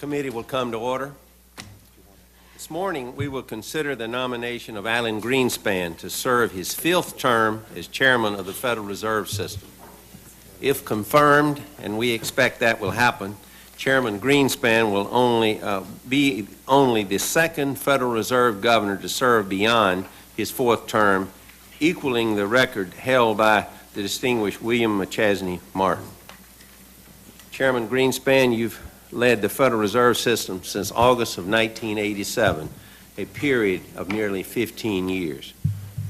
committee will come to order. This morning, we will consider the nomination of Alan Greenspan to serve his 5th term as chairman of the Federal Reserve System. If confirmed, and we expect that will happen, Chairman Greenspan will be the 2nd Federal Reserve governor to serve beyond his 4th term, equaling the record held by the distinguished William McChesney Martin. Chairman Greenspan, you've led the Federal Reserve System since August of 1987, a period of nearly 15 years.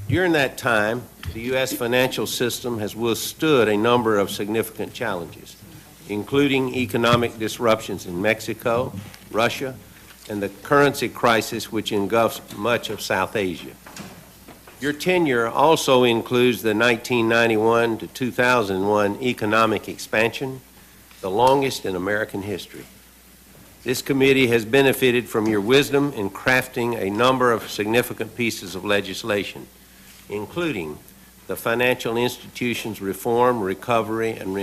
During that time, the U.S. financial system has withstood a number of significant challenges, including economic disruptions in Mexico, Russia, and the currency crisis which engulfs much of South Asia. Your tenure also includes the 1991 to 2001 economic expansion, the longest in American history. This committee has benefited from your wisdom in crafting a number of significant pieces of legislation, including the Financial Institutions Reform, Recovery, and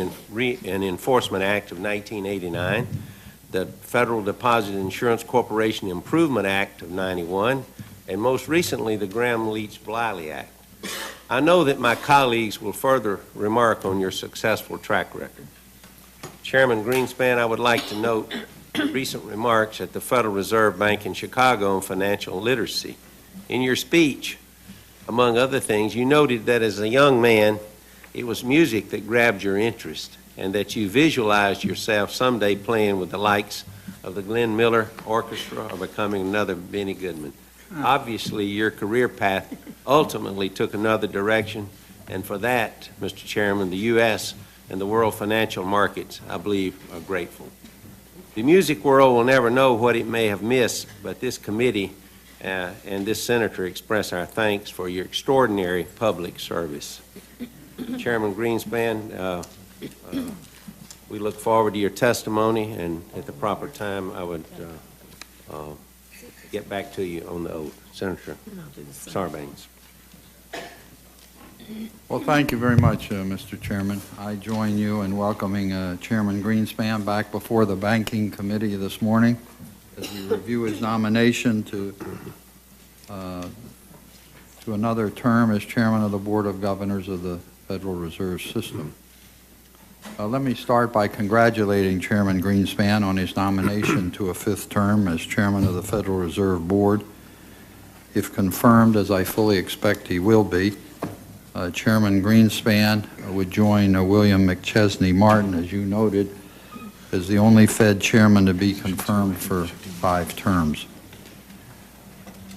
Enforcement Act of 1989, the Federal Deposit Insurance Corporation Improvement Act of 91, and most recently the Gramm-Leach-Bliley Act. I know that my colleagues will further remark on your successful track record. Chairman Greenspan, I would like to note recent remarks at the Federal Reserve Bank in Chicago on financial literacy. In your speech, among other things, you noted that as a young man, it was music that grabbed your interest and that you visualized yourself someday playing with the likes of the Glenn Miller Orchestra or becoming another Benny Goodman. Obviously, your career path ultimately took another direction, and for that, Mr. Chairman, the U.S. and the world financial markets, I believe, are grateful. The music world will never know what it may have missed, but this committee and this senator express our thanks for your extraordinary public service. Chairman Greenspan, we look forward to your testimony, and at the proper time, I would get back to you on the oath. Senator Sarbanes. Well, thank you very much, Mr. Chairman. I join you in welcoming Chairman Greenspan back before the Banking Committee this morning as we review his nomination to another term as Chairman of the Board of Governors of the Federal Reserve System. Let me start by congratulating Chairman Greenspan on his nomination to a 5th term as Chairman of the Federal Reserve Board. If confirmed, as I fully expect he will be, Chairman Greenspan would join William McChesney Martin, as you noted, as the only Fed chairman to be confirmed for 5 terms.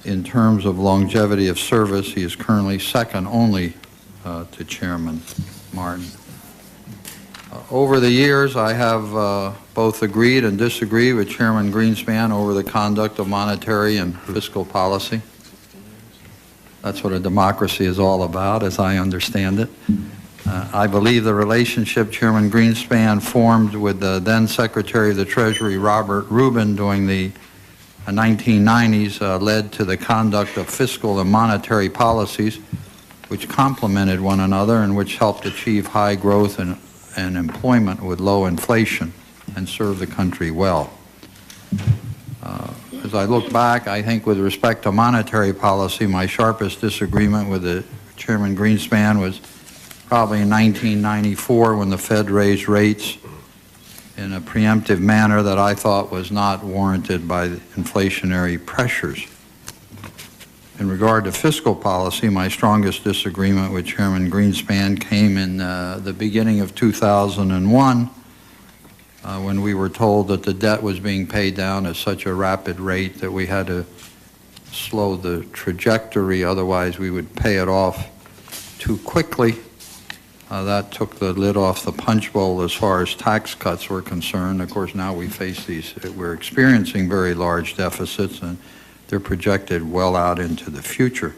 In terms of longevity of service, he is currently second only to Chairman Martin. Over the years, I have both agreed and disagreed with Chairman Greenspan over the conduct of monetary and fiscal policy. That's what a democracy is all about, as I understand it. I believe the relationship Chairman Greenspan formed with the then Secretary of the Treasury, Robert Rubin, during the 1990s led to the conduct of fiscal and monetary policies which complemented one another and which helped achieve high growth and employment with low inflation and serve the country well. As I look back, I think with respect to monetary policy, my sharpest disagreement with Chairman Greenspan was probably in 1994 when the Fed raised rates in a preemptive manner that I thought was not warranted by the inflationary pressures. In regard to fiscal policy, my strongest disagreement with Chairman Greenspan came in the beginning of 2001 when we were told that the debt was being paid down at such a rapid rate that we had to slow the trajectory, otherwise we would pay it off too quickly. That took the lid off the punch bowl as far as tax cuts were concerned. Of course, now we're experiencing very large deficits, and they're projected well out into the future.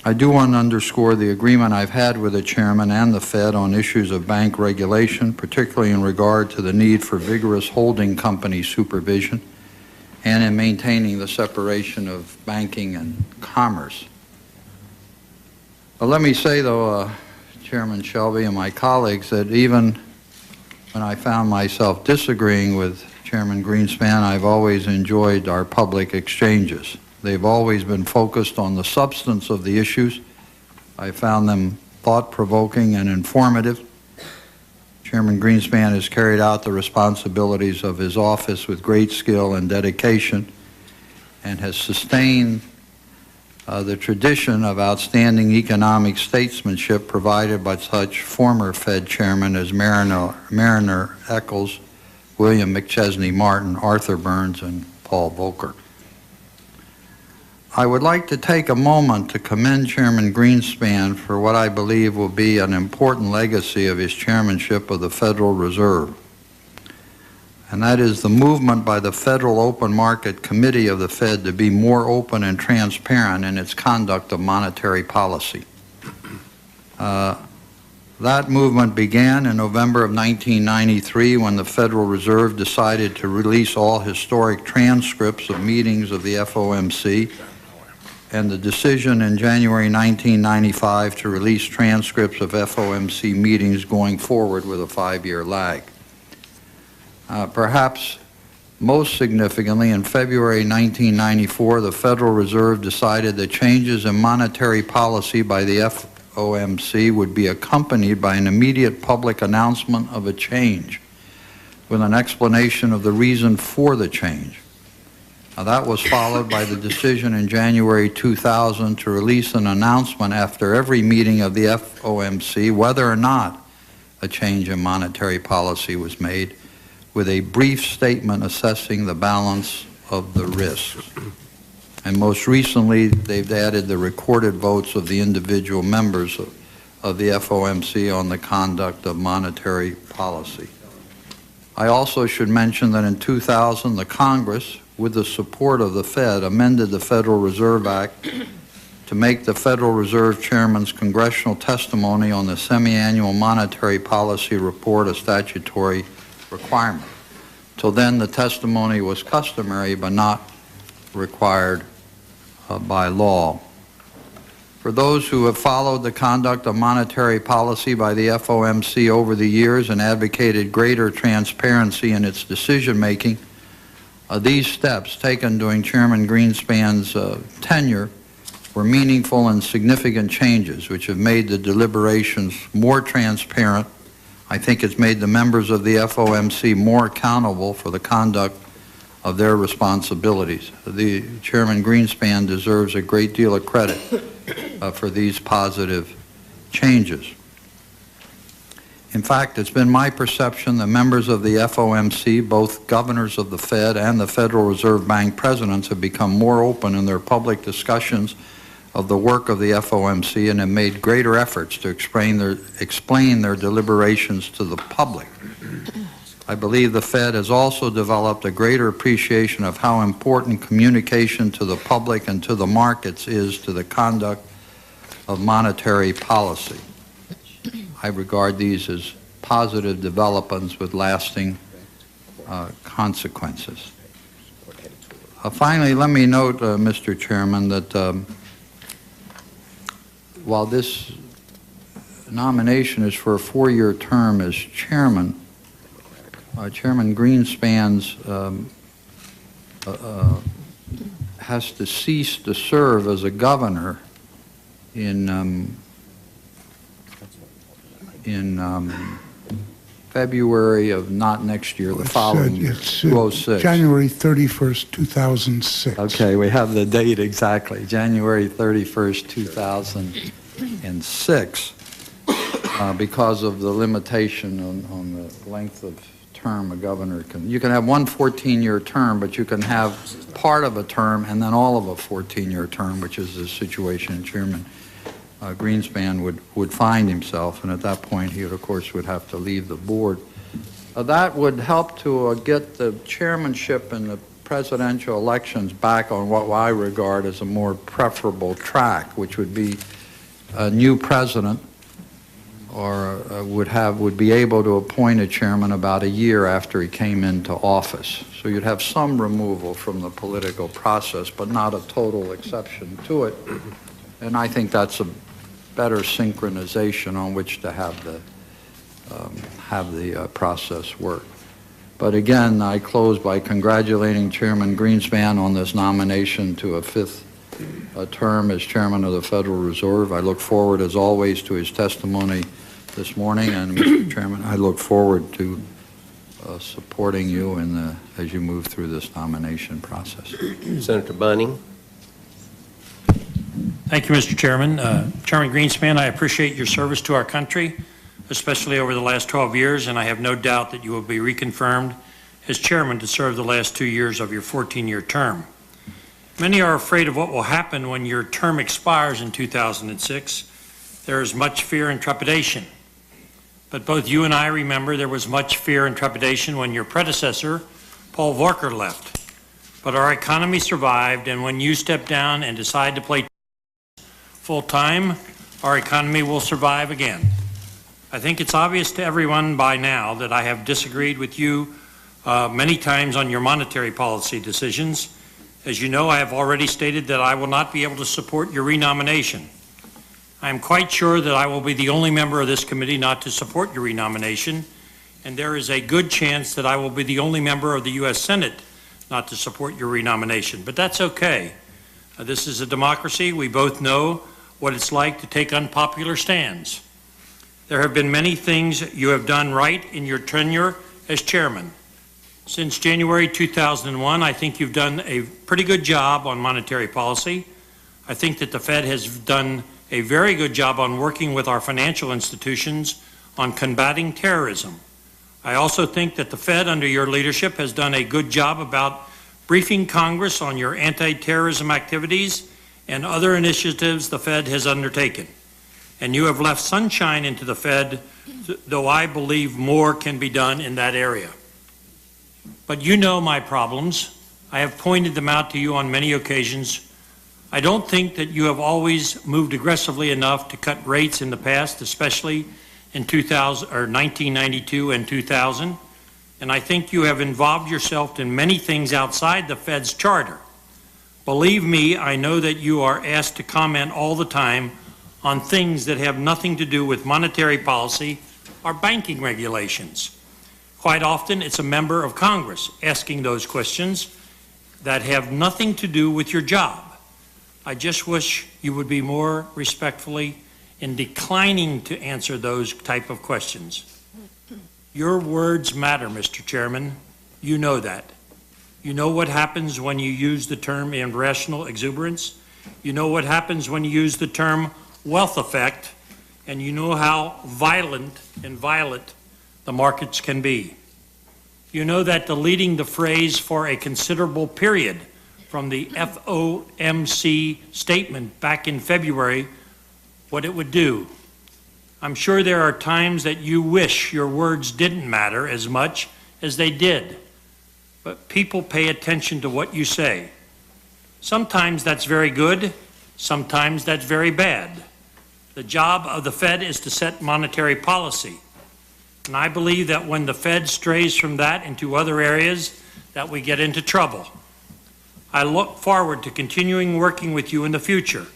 I do want to underscore the agreement I've had with the Chairman and the Fed on issues of bank regulation, particularly in regard to the need for vigorous holding company supervision and in maintaining the separation of banking and commerce. But let me say, though, Chairman Shelby and my colleagues, that even when I found myself disagreeing with Chairman Greenspan, I've always enjoyed our public exchanges. They've always been focused on the substance of the issues. I found them thought-provoking and informative. Chairman Greenspan has carried out the responsibilities of his office with great skill and dedication and has sustained the tradition of outstanding economic statesmanship provided by such former Fed chairmen as Mariner Eccles, William McChesney Martin, Arthur Burns, and Paul Volcker. I would like to take a moment to commend Chairman Greenspan for what I believe will be an important legacy of his chairmanship of the Federal Reserve, and that is the movement by the Federal Open Market Committee of the Fed to be more open and transparent in its conduct of monetary policy. That movement began in November of 1993 when the Federal Reserve decided to release all historic transcripts of meetings of the FOMC, and the decision in January 1995 to release transcripts of FOMC meetings going forward with a 5-year lag. Perhaps most significantly, in February 1994, the Federal Reserve decided that changes in monetary policy by the FOMC would be accompanied by an immediate public announcement of a change with an explanation of the reason for the change. Now, that was followed by the decision in January 2000 to release an announcement after every meeting of the FOMC whether or not a change in monetary policy was made, with a brief statement assessing the balance of the risks. And most recently, they've added the recorded votes of the individual members of the FOMC on the conduct of monetary policy. I also should mention that in 2000, the Congress, with the support of the Fed, amended the Federal Reserve Act to make the Federal Reserve Chairman's congressional testimony on the semi-annual monetary policy report a statutory requirement. Till then, the testimony was customary but not required by law. For those who have followed the conduct of monetary policy by the FOMC over the years and advocated greater transparency in its decision-making, these steps taken during Chairman Greenspan's tenure were meaningful and significant changes which have made the deliberations more transparent. I think it's made the members of the FOMC more accountable for the conduct of their responsibilities. The Chairman Greenspan deserves a great deal of credit for these positive changes. In fact, it's been my perception that members of the FOMC, both governors of the Fed and the Federal Reserve Bank presidents, have become more open in their public discussions of the work of the FOMC and have made greater efforts to explain their deliberations to the public. I believe the Fed has also developed a greater appreciation of how important communication to the public and to the markets is to the conduct of monetary policy. I regard these as positive developments with lasting consequences. Finally, let me note, Mr. Chairman, that while this nomination is for a 4-year term as chairman, Chairman Greenspan's has to cease to serve as a governor in February of not next year, the following year, 2006. January 31st, 2006. Okay, we have the date exactly, January 31st, 2006, because of the limitation on the length of term a governor can. You can have one 14-year term, but you can have part of a term and then all of a 14-year term, which is the situation Chairman Greenspan would find himself, and at that point he would, of course, would have to leave the board. That would help to get the chairmanship in the presidential elections back on what I regard as a more preferable track, which would be a new president or would be able to appoint a chairman about a year after he came into office. So you'd have some removal from the political process, but not a total exception to it. And I think that's a better synchronization on which to have the process work. But again, I close by congratulating Chairman Greenspan on this nomination to a fifth term as Chairman of the Federal Reserve. I look forward, as always, to his testimony this morning, and Mr. Chairman, I look forward to supporting you as you move through this nomination process. Senator Bunning. Thank you, Mr. Chairman. Chairman Greenspan, I appreciate your service to our country, especially over the last 12 years, and I have no doubt that you will be reconfirmed as chairman to serve the last 2 years of your 14-year term. Many are afraid of what will happen when your term expires in 2006. There is much fear and trepidation. But both you and I remember there was much fear and trepidation when your predecessor, Paul Volcker, left. But our economy survived, and when you stepped down and decided to play full-time, our economy will survive again. I think it's obvious to everyone by now that I have disagreed with you many times on your monetary policy decisions. As you know, I have already stated that I will not be able to support your renomination. I am quite sure that I will be the only member of this committee not to support your renomination, and there is a good chance that I will be the only member of the U.S. Senate not to support your renomination. But that's okay. This is a democracy. We both know what it's like to take unpopular stands. There have been many things you have done right in your tenure as chairman. Since January 2001, I think you've done a pretty good job on monetary policy. I think that the Fed has done a very good job on working with our financial institutions on combating terrorism. I also think that the Fed, under your leadership, has done a good job about briefing Congress on your anti-terrorism activities and other initiatives the Fed has undertaken. And you have left sunshine into the Fed, though I believe more can be done in that area. But you know my problems. I have pointed them out to you on many occasions. I don't think that you have always moved aggressively enough to cut rates in the past, especially in 1992 and 2000. And I think you have involved yourself in many things outside the Fed's charter. Believe me, I know that you are asked to comment all the time on things that have nothing to do with monetary policy or banking regulations. Quite often, it's a member of Congress asking those questions that have nothing to do with your job. I just wish you would be more respectfully in declining to answer those type of questions. Your words matter, Mr. Chairman. You know that. You know what happens when you use the term irrational exuberance. You know what happens when you use the term wealth effect, and you know how violent and violent the markets can be. You know that deleting the phrase "for a considerable period" from the FOMC statement back in February, what it would do. I'm sure there are times that you wish your words didn't matter as much as they did, but people pay attention to what you say. Sometimes that's very good, sometimes that's very bad. The job of the Fed is to set monetary policy, and I believe that when the Fed strays from that into other areas, that we get into trouble. I look forward to continuing working with you in the future,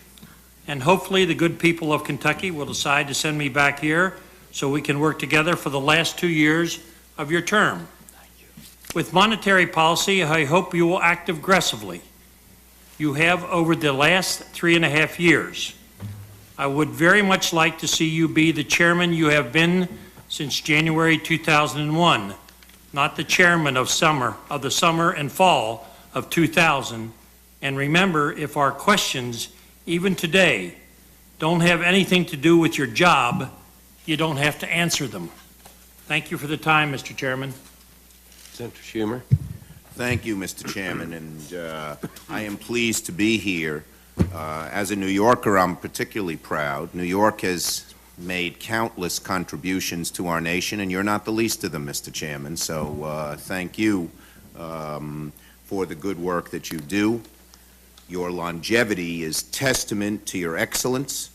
and hopefully the good people of Kentucky will decide to send me back here so we can work together for the last 2 years of your term. With monetary policy, I hope you will act aggressively. You have over the last 3.5 years. I would very much like to see you be the chairman you have been since January 2001, not the chairman of the summer and fall of 2000. And remember, if our questions, even today, don't have anything to do with your job, you don't have to answer them. Thank you for the time, Mr. Chairman. Senator Schumer. Thank you, Mr. Chairman, and I am pleased to be here. As a New Yorker, I'm particularly proud. New York has made countless contributions to our nation, and you're not the least of them, Mr. Chairman, so thank you for the good work that you do. Your longevity is testament to your excellence.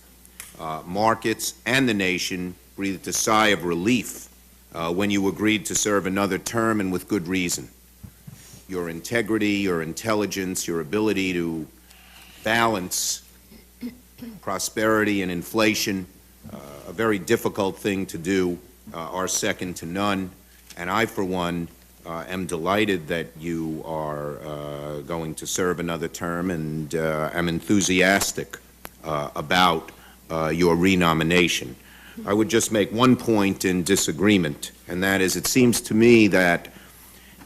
Markets and the nation breathed a sigh of relief when you agreed to serve another term, and with good reason. Your integrity, your intelligence, your ability to balance prosperity and inflation, a very difficult thing to do, are second to none. And I, for one, am delighted that you are going to serve another term, and am enthusiastic about your renomination. I would just make one point in disagreement, and that is, it seems to me that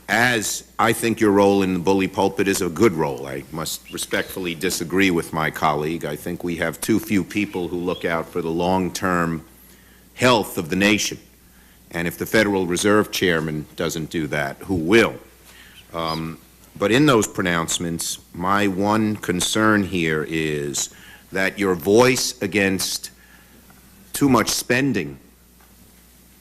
as I think your role in the bully pulpit is a good role. I must respectfully disagree with my colleague. I think we have too few people who look out for the long-term health of the nation. And if the Federal Reserve Chairman doesn't do that, who will? But in those pronouncements, my one concern here is that your voice against too much spending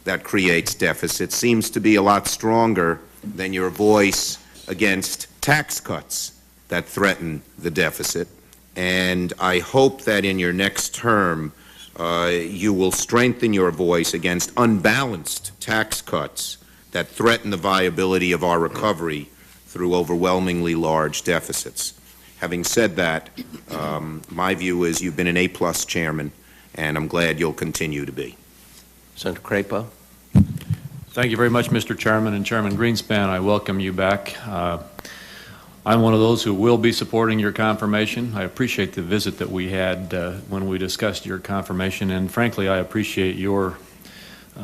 that creates deficit seems to be a lot stronger than your voice against tax cuts that threaten the deficit. And I hope that in your next term, you will strengthen your voice against unbalanced tax cuts that threaten the viability of our recovery through overwhelmingly large deficits. Having said that, my view is you've been an A-plus chairman, and I'm glad you'll continue to be. Senator Crapo. Thank you very much, Mr. Chairman, and Chairman Greenspan. I welcome you back. I'm one of those who will be supporting your confirmation. I appreciate the visit that we had when we discussed your confirmation, and frankly, I appreciate your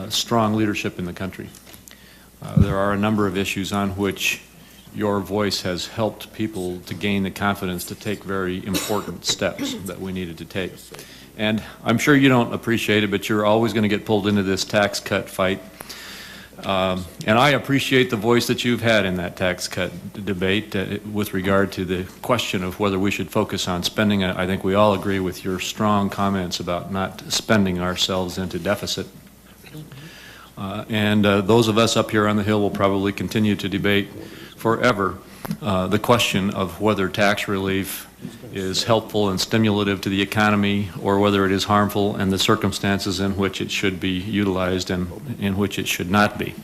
strong leadership in the country. There are a number of issues on which your voice has helped people to gain the confidence to take very important steps that we needed to take. And I'm sure you don't appreciate it, but you're always going to get pulled into this tax cut fight. And I appreciate the voice that you've had in that tax cut debate with regard to the question of whether we should focus on spending. I think we all agree with your strong comments about not spending ourselves into deficit. And those of us up here on the Hill will probably continue to debate forever the question of whether tax relief is helpful and stimulative to the economy or whether it is harmful, and the circumstances in which it should be utilized and in which it should not be.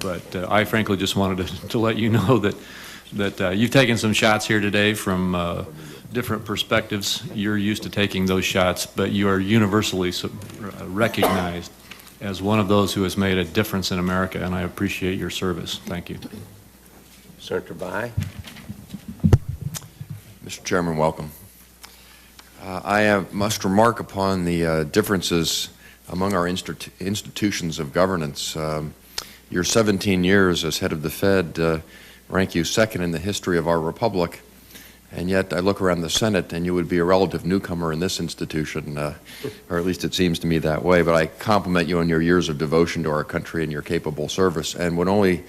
But I frankly just wanted to let you know that you've taken some shots here today from different perspectives. You're used to taking those shots, but you are universally recognized as one of those who has made a difference in America, and I appreciate your service. Thank you. Senator Bayh. Mr. Chairman, welcome. I must remark upon the differences among our institutions of governance. Your 17 years as head of the Fed rank you second in the history of our republic, and yet I look around the Senate and you would be a relative newcomer in this institution, or at least it seems to me that way, but I compliment you on your years of devotion to our country and your capable service, and would only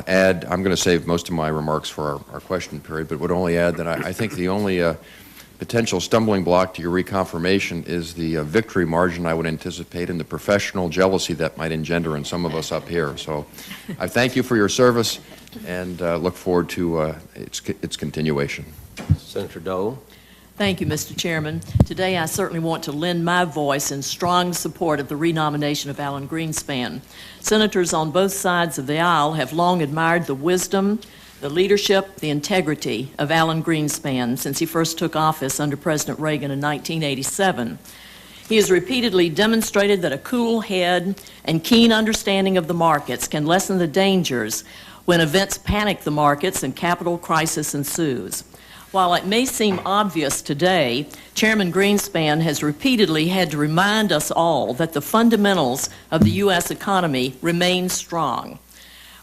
add, I'm going to save most of my remarks for our question period, but would only add that I think the only potential stumbling block to your reconfirmation is the victory margin I would anticipate and the professional jealousy that might engender in some of us up here. So I thank you for your service and look forward to its continuation. Senator Dole. Thank you, Mr. Chairman. Today I certainly want to lend my voice in strong support of the renomination of Alan Greenspan. Senators on both sides of the aisle have long admired the wisdom, the leadership, the integrity of Alan Greenspan since he first took office under President Reagan in 1987. He has repeatedly demonstrated that a cool head and keen understanding of the markets can lessen the dangers when events panic the markets and capital crisis ensues. While it may seem obvious today, Chairman Greenspan has repeatedly had to remind us all that the fundamentals of the U.S. economy remain strong.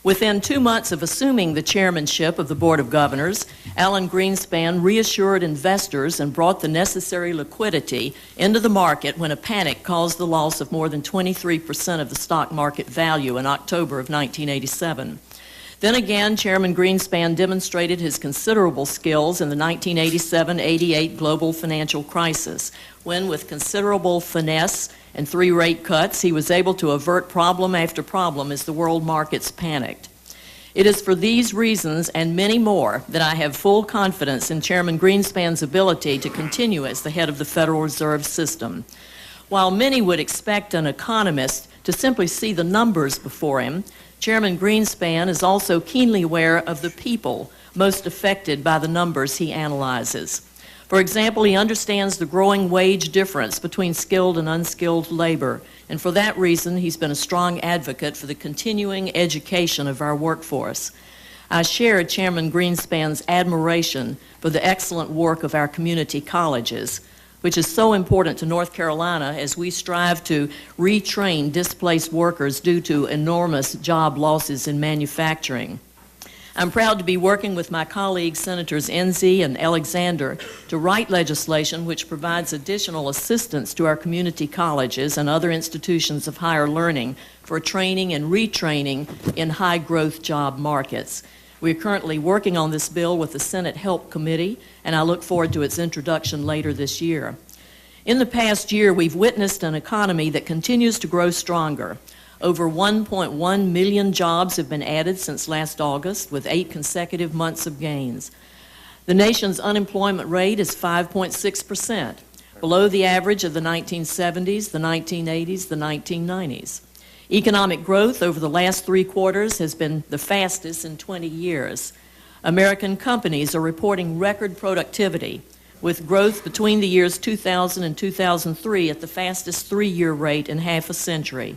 Within 2 months of assuming the chairmanship of the Board of Governors, Alan Greenspan reassured investors and brought the necessary liquidity into the market when a panic caused the loss of more than 23% of the stock market value in October of 1987. Then again, Chairman Greenspan demonstrated his considerable skills in the 1987-88 global financial crisis, when with considerable finesse and 3 rate cuts, he was able to avert problem after problem as the world markets panicked. It is for these reasons and many more that I have full confidence in Chairman Greenspan's ability to continue as the head of the Federal Reserve System. While many would expect an economist to simply see the numbers before him, Chairman Greenspan is also keenly aware of the people most affected by the numbers he analyzes. For example, he understands the growing wage difference between skilled and unskilled labor, and for that reason, he's been a strong advocate for the continuing education of our workforce. I share Chairman Greenspan's admiration for the excellent work of our community colleges, which is so important to North Carolina as we strive to retrain displaced workers due to enormous job losses in manufacturing. I'm proud to be working with my colleagues, Senators Enzi and Alexander, to write legislation which provides additional assistance to our community colleges and other institutions of higher learning for training and retraining in high-growth job markets. We're currently working on this bill with the Senate Help Committee, and I look forward to its introduction later this year. In the past year, we've witnessed an economy that continues to grow stronger. Over 1.1 million jobs have been added since last August, with 8 consecutive months of gains. The nation's unemployment rate is 5.6%, below the average of the 1970s, the 1980s, the 1990s. Economic growth over the last 3 quarters has been the fastest in 20 years. American companies are reporting record productivity, with growth between the years 2000 and 2003 at the fastest 3-year rate in half a century.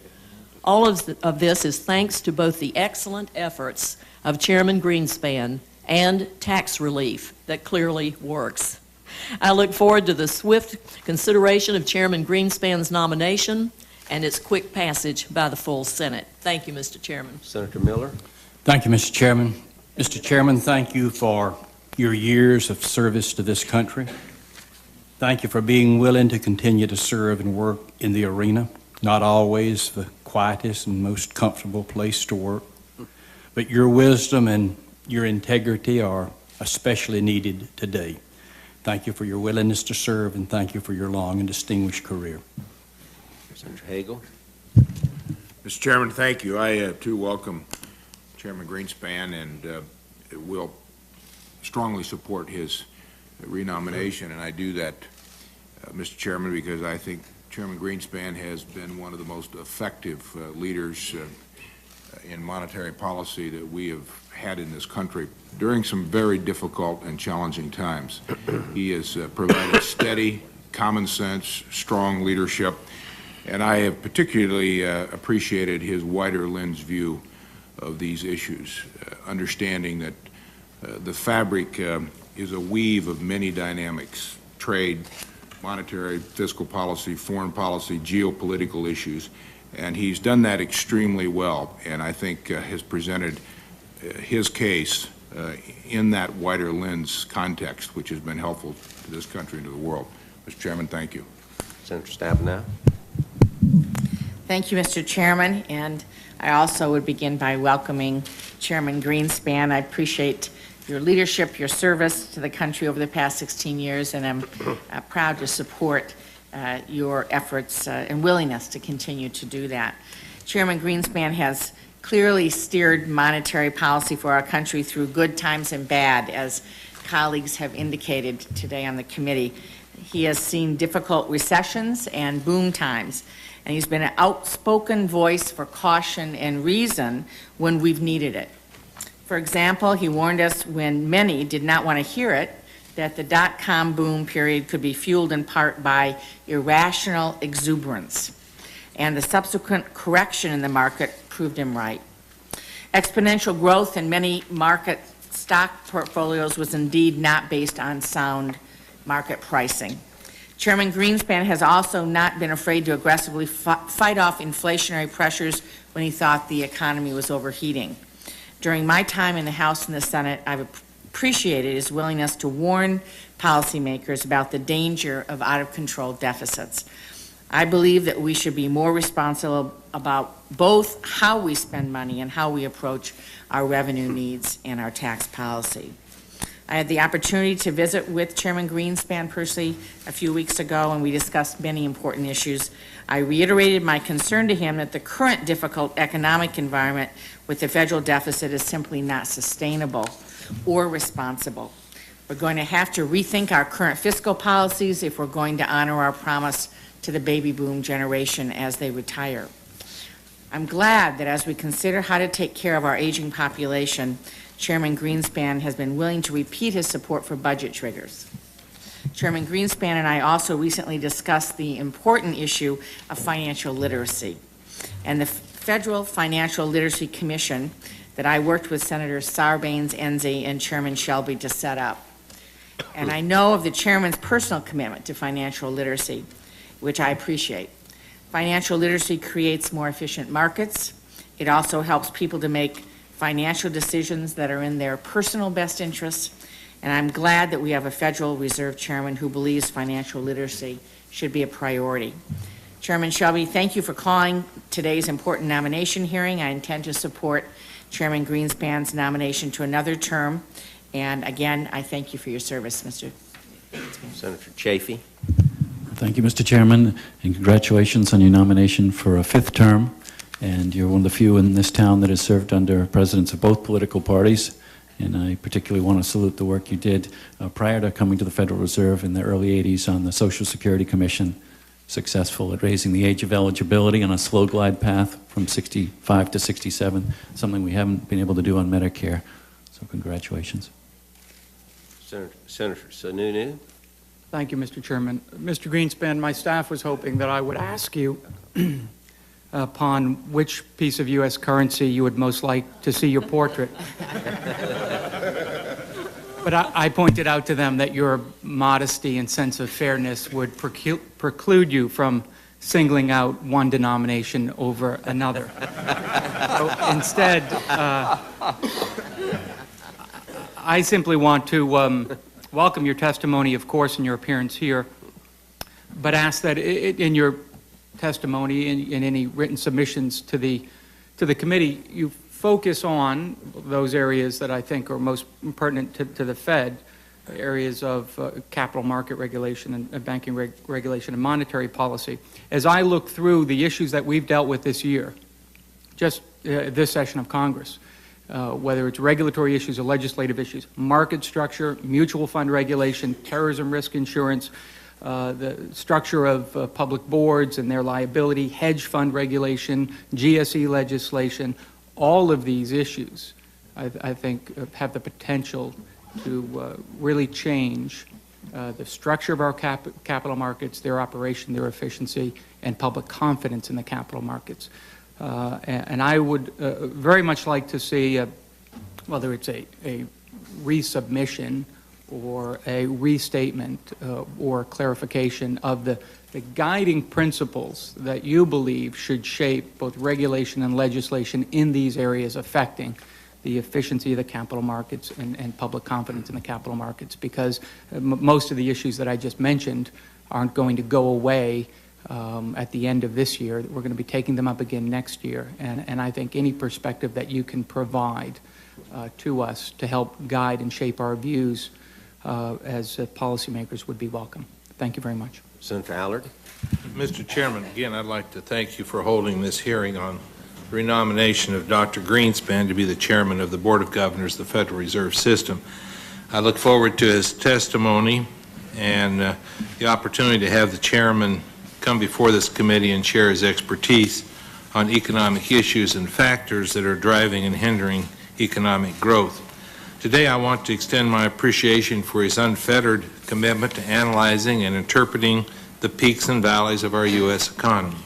All of this is thanks to both the excellent efforts of Chairman Greenspan and tax relief that clearly works. I look forward to the swift consideration of Chairman Greenspan's nomination and its quick passage by the full Senate. Thank you, Mr. Chairman. Senator Miller. Thank you, Mr. Chairman. Mr. Chairman, thank you for your years of service to this country. Thank you for being willing to continue to serve and work in the arena. Not always the quietest and most comfortable place to work, but your wisdom and your integrity are especially needed today. Thank you for your willingness to serve, and thank you for your long and distinguished career. Senator Hagel. Mr. Chairman, thank you. I, too, welcome Chairman Greenspan and will strongly support his renomination, and I do that, Mr. Chairman, because I think Chairman Greenspan has been one of the most effective leaders in monetary policy that we have had in this country during some very difficult and challenging times. He has provided steady, common sense, strong leadership, and I have particularly appreciated his wider lens view of these issues, understanding that the fabric is a weave of many dynamics: trade, monetary, fiscal policy, foreign policy, geopolitical issues, and he's done that extremely well, and I think has presented his case in that wider lens context, which has been helpful to this country and to the world. Mr. Chairman, thank you. Senator Stabenow. Thank you, Mr. Chairman, and I also would begin by welcoming Chairman Greenspan. I appreciate your leadership, your service to the country over the past 16 years, and I'm proud to support your efforts and willingness to continue to do that. Chairman Greenspan has clearly steered monetary policy for our country through good times and bad, as colleagues have indicated today on the committee. He has seen difficult recessions and boom times, and he's been an outspoken voice for caution and reason when we've needed it. For example, he warned us when many did not want to hear it that the dot-com boom period could be fueled in part by irrational exuberance, and the subsequent correction in the market proved him right. Exponential growth in many market stock portfolios was indeed not based on sound market pricing. Chairman Greenspan has also not been afraid to aggressively fight off inflationary pressures when he thought the economy was overheating. During my time in the House and the Senate, I've appreciated his willingness to warn policymakers about the danger of out-of-control deficits. I believe that we should be more responsible about both how we spend money and how we approach our revenue needs and our tax policy. I had the opportunity to visit with Chairman Greenspan personally a few weeks ago, and we discussed many important issues. I reiterated my concern to him that the current difficult economic environment with the federal deficit is simply not sustainable or responsible. We're going to have to rethink our current fiscal policies if we're going to honor our promise to the baby boom generation as they retire. I'm glad that as we consider how to take care of our aging population, Chairman Greenspan has been willing to repeat his support for budget triggers. Chairman Greenspan and I also recently discussed the important issue of financial literacy. And the Federal Financial Literacy Commission that I worked with Senators Sarbanes-Enzi and Chairman Shelby to set up. And I know of the chairman's personal commitment to financial literacy, which I appreciate. Financial literacy creates more efficient markets. It also helps people to make financial decisions that are in their personal best interests. And I'm glad that we have a Federal Reserve Chairman who believes financial literacy should be a priority. Chairman Shelby, thank you for calling today's important nomination hearing. I intend to support Chairman Greenspan's nomination to another term. And again, I thank you for your service, Mr. Senator Chafee. Thank you, Mr. Chairman, and congratulations on your nomination for a 5th term. And you're one of the few in this town that has served under presidents of both political parties. And I particularly want to salute the work you did prior to coming to the Federal Reserve in the early 80s on the Social Security Commission, successful at raising the age of eligibility on a slow glide path from 65 to 67, something we haven't been able to do on Medicare. So congratulations. Senator Sununu. Thank you, Mr. Chairman. Mr. Greenspan, my staff was hoping that I would ask you upon which piece of U.S. currency you would most like to see your portrait. But I pointed out to them that your modesty and sense of fairness would preclude you from singling out one denomination over another. So instead, I simply want to welcome your testimony, of course, in your appearance here, but ask that in your testimony, in any written submissions to the committee, you focus on those areas that I think are most pertinent to the Fed, areas of capital market regulation and banking regulation and monetary policy. As I look through the issues that we've dealt with this year, just this session of Congress, whether it's regulatory issues or legislative issues, market structure, mutual fund regulation, terrorism risk insurance, the structure of public boards and their liability, hedge fund regulation, GSE legislation, all of these issues, I think, have the potential to really change the structure of our capital markets, their operation, their efficiency, and public confidence in the capital markets. And I would very much like to see, whether it's a resubmission or a restatement or clarification of the guiding principles that you believe should shape both regulation and legislation in these areas affecting the efficiency of the capital markets and public confidence in the capital markets, because most of the issues that I just mentioned aren't going to go away at the end of this year. We're going to be taking them up again next year, and I think any perspective that you can provide to us to help guide and shape our views as policymakers would be welcome. Thank you very much. Senator Allard. Mr. Chairman, again, I'd like to thank you for holding this hearing on the renomination of Dr. Greenspan to be the chairman of the Board of Governors of the Federal Reserve System. I look forward to his testimony and the opportunity to have the chairman come before this committee and share his expertise on economic issues and factors that are driving and hindering economic growth. Today, I want to extend my appreciation for his unfettered commitment to analyzing and interpreting the peaks and valleys of our U.S. economy.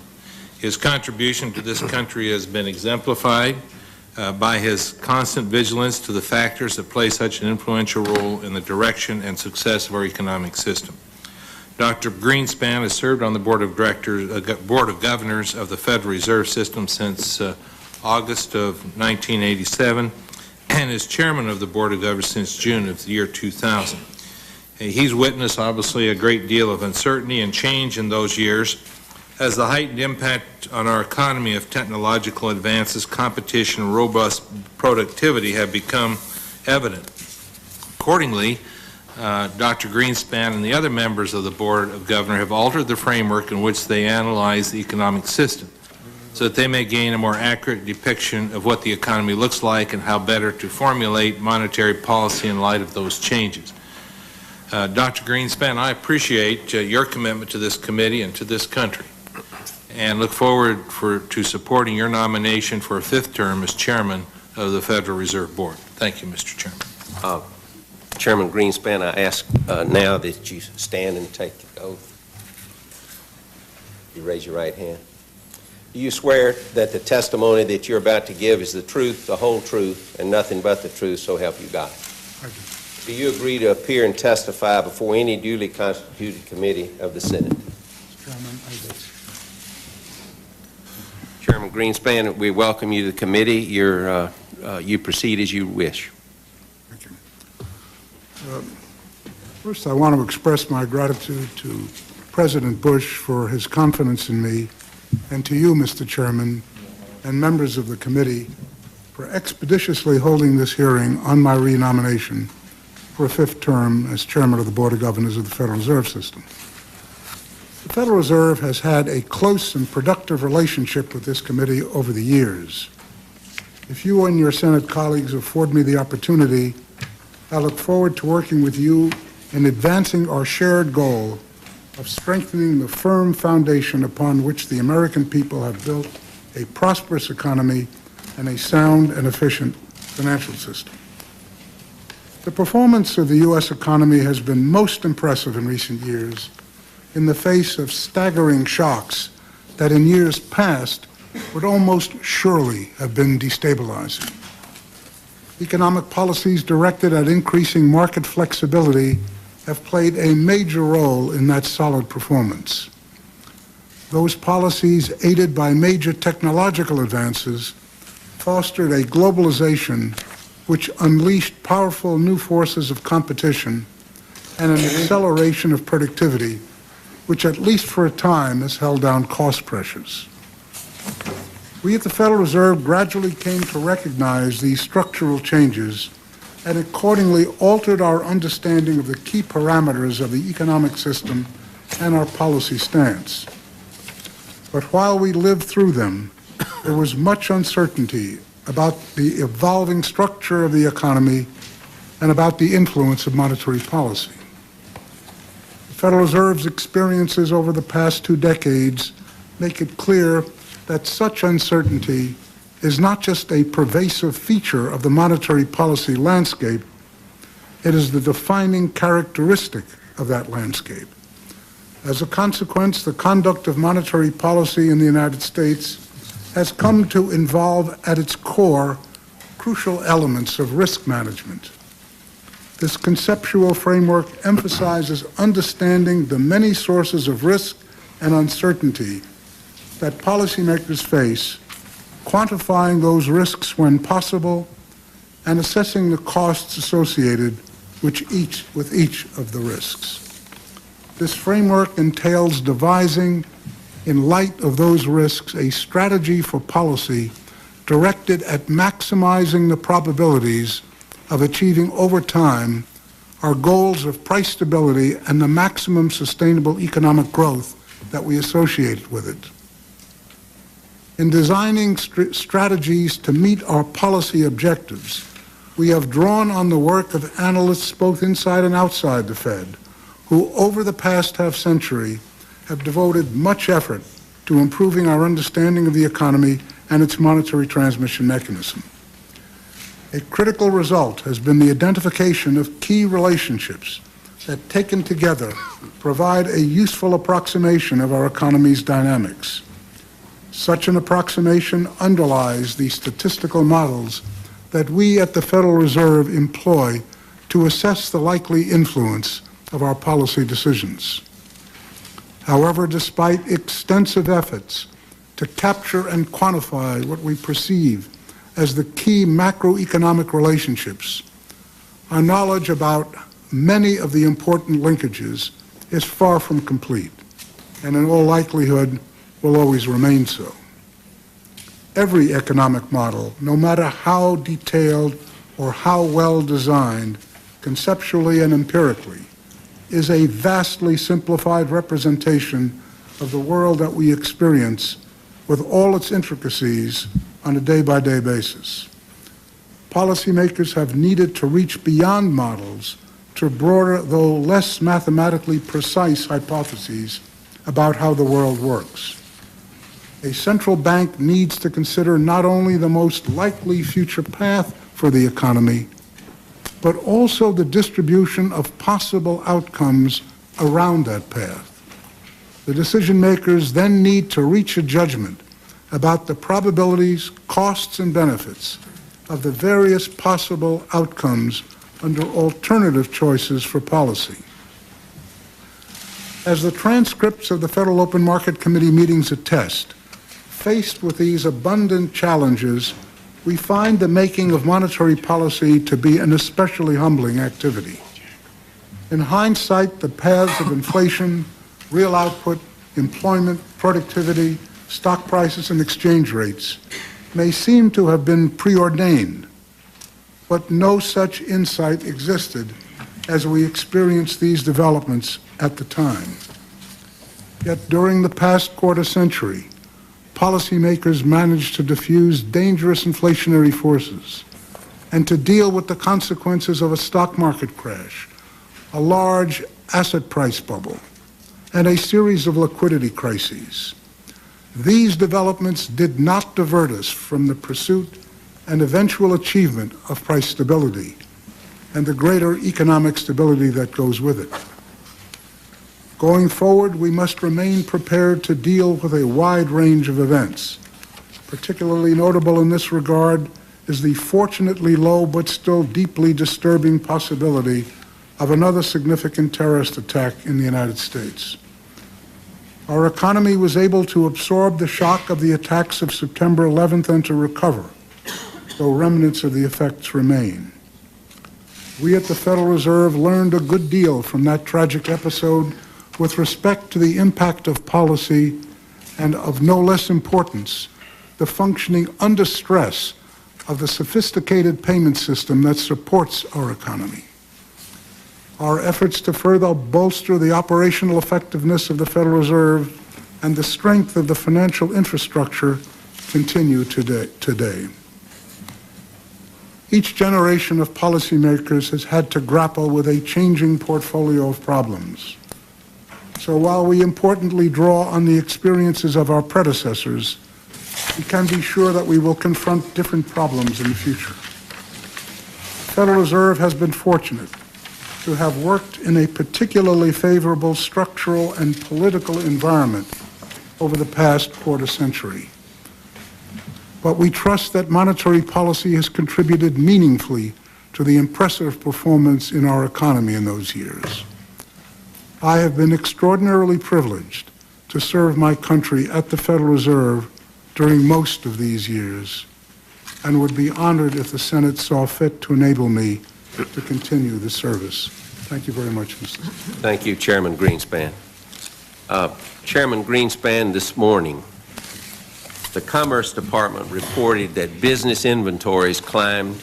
His contribution to this country has been exemplified by his constant vigilance to the factors that play such an influential role in the direction and success of our economic system. Dr. Greenspan has served on the Board of Governors of the Federal Reserve System since August of 1987, and is chairman of the Board of Governors since June of the year 2000. He's witnessed, obviously, a great deal of uncertainty and change in those years as the heightened impact on our economy of technological advances, competition, and robust productivity have become evident. Accordingly, Dr. Greenspan and the other members of the Board of Governors have altered the framework in which they analyze the economic system, so that they may gain a more accurate depiction of what the economy looks like and how better to formulate monetary policy in light of those changes. Dr. Greenspan, I appreciate your commitment to this committee and to this country, and look forward to supporting your nomination for a 5th term as chairman of the Federal Reserve Board. Thank you, Mr. Chairman. Chairman Greenspan, I ask now that you stand and take the oath. You raise your right hand. Do you swear that the testimony that you're about to give is the truth, the whole truth, and nothing but the truth, so help you God? I do. Do you agree to appear and testify before any duly constituted committee of the Senate? Mr. Chairman, I do. Chairman Greenspan, we welcome you to the committee. You proceed as you wish. Thank you. First, I want to express my gratitude to President Bush for his confidence in me, and to you, Mr. Chairman, and members of the committee for expeditiously holding this hearing on my renomination for a 5th term as Chairman of the Board of Governors of the Federal Reserve System. The Federal Reserve has had a close and productive relationship with this committee over the years. If you and your Senate colleagues afford me the opportunity, I look forward to working with you in advancing our shared goal of strengthening the firm foundation upon which the American people have built a prosperous economy and a sound and efficient financial system. The performance of the U.S. economy has been most impressive in recent years in the face of staggering shocks that in years past would almost surely have been destabilizing. Economic policies directed at increasing market flexibility have played a major role in that solid performance. Those policies, aided by major technological advances, fostered a globalization which unleashed powerful new forces of competition and an acceleration of productivity, which at least for a time has held down cost pressures. We at the Federal Reserve gradually came to recognize these structural changes and accordingly altered our understanding of the key parameters of the economic system and our policy stance. But while we lived through them, there was much uncertainty about the evolving structure of the economy and about the influence of monetary policy. The Federal Reserve's experiences over the past 2 decades make it clear that such uncertainty is not just a pervasive feature of the monetary policy landscape, it is the defining characteristic of that landscape. As a consequence, the conduct of monetary policy in the United States has come to involve at its core crucial elements of risk management. This conceptual framework emphasizes understanding the many sources of risk and uncertainty that policymakers face, quantifying those risks when possible, and assessing the costs associated with each of the risks. This framework entails devising, in light of those risks, a strategy for policy directed at maximizing the probabilities of achieving over time our goals of price stability and the maximum sustainable economic growth that we associate with it. In designing strategies to meet our policy objectives, we have drawn on the work of analysts both inside and outside the Fed, who over the past half-century have devoted much effort to improving our understanding of the economy and its monetary transmission mechanism. A critical result has been the identification of key relationships that, taken together, provide a useful approximation of our economy's dynamics. Such an approximation underlies the statistical models that we at the Federal Reserve employ to assess the likely influence of our policy decisions. However, despite extensive efforts to capture and quantify what we perceive as the key macroeconomic relationships, our knowledge about many of the important linkages is far from complete, and in all likelihood will always remain so. Every economic model, no matter how detailed or how well designed, conceptually and empirically, is a vastly simplified representation of the world that we experience with all its intricacies on a day-by-day basis. Policymakers have needed to reach beyond models to broader, though less mathematically precise hypotheses about how the world works. A central bank needs to consider not only the most likely future path for the economy, but also the distribution of possible outcomes around that path. The decision makers then need to reach a judgment about the probabilities, costs, and benefits of the various possible outcomes under alternative choices for policy. As the transcripts of the Federal Open Market Committee meetings attest, faced with these abundant challenges, we find the making of monetary policy to be an especially humbling activity. In hindsight, the paths of inflation, real output, employment, productivity, stock prices, and exchange rates may seem to have been preordained, but no such insight existed as we experienced these developments at the time. Yet during the past quarter century, policymakers managed to diffuse dangerous inflationary forces and to deal with the consequences of a stock market crash, a large asset price bubble, and a series of liquidity crises. These developments did not divert us from the pursuit and eventual achievement of price stability and the greater economic stability that goes with it. Going forward, we must remain prepared to deal with a wide range of events. Particularly notable in this regard is the fortunately low but still deeply disturbing possibility of another significant terrorist attack in the United States. Our economy was able to absorb the shock of the attacks of September 11th and to recover, though remnants of the effects remain. We at the Federal Reserve learned a good deal from that tragic episode with respect to the impact of policy and, of no less importance, the functioning under stress of the sophisticated payment system that supports our economy. Our efforts to further bolster the operational effectiveness of the Federal Reserve and the strength of the financial infrastructure continue today. Each generation of policymakers has had to grapple with a changing portfolio of problems. So while we importantly draw on the experiences of our predecessors, we can be sure that we will confront different problems in the future. The Federal Reserve has been fortunate to have worked in a particularly favorable structural and political environment over the past quarter century. But we trust that monetary policy has contributed meaningfully to the impressive performance in our economy in those years. I have been extraordinarily privileged to serve my country at the Federal Reserve during most of these years, and would be honored if the Senate saw fit to enable me to continue the service. Thank you very much, Mr. Speaker. Thank you, Chairman Greenspan. Chairman Greenspan, this morning, the Commerce Department reported that business inventories climbed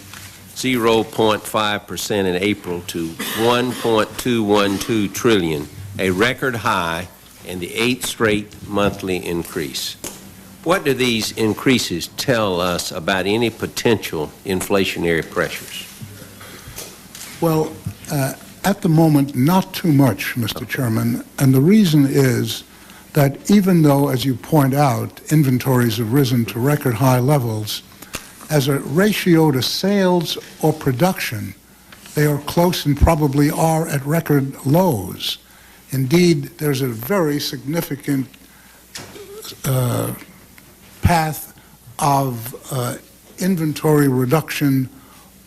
0.5% in April to $1.212 trillion, a record high and the 8th straight monthly increase. What do these increases tell us about any potential inflationary pressures? Well, at the moment, not too much, Mr. Chairman, and the reason is that even though, as you point out, inventories have risen to record high levels, as a ratio to sales or production, they are close and probably are at record lows. Indeed, there's a very significant path of inventory reduction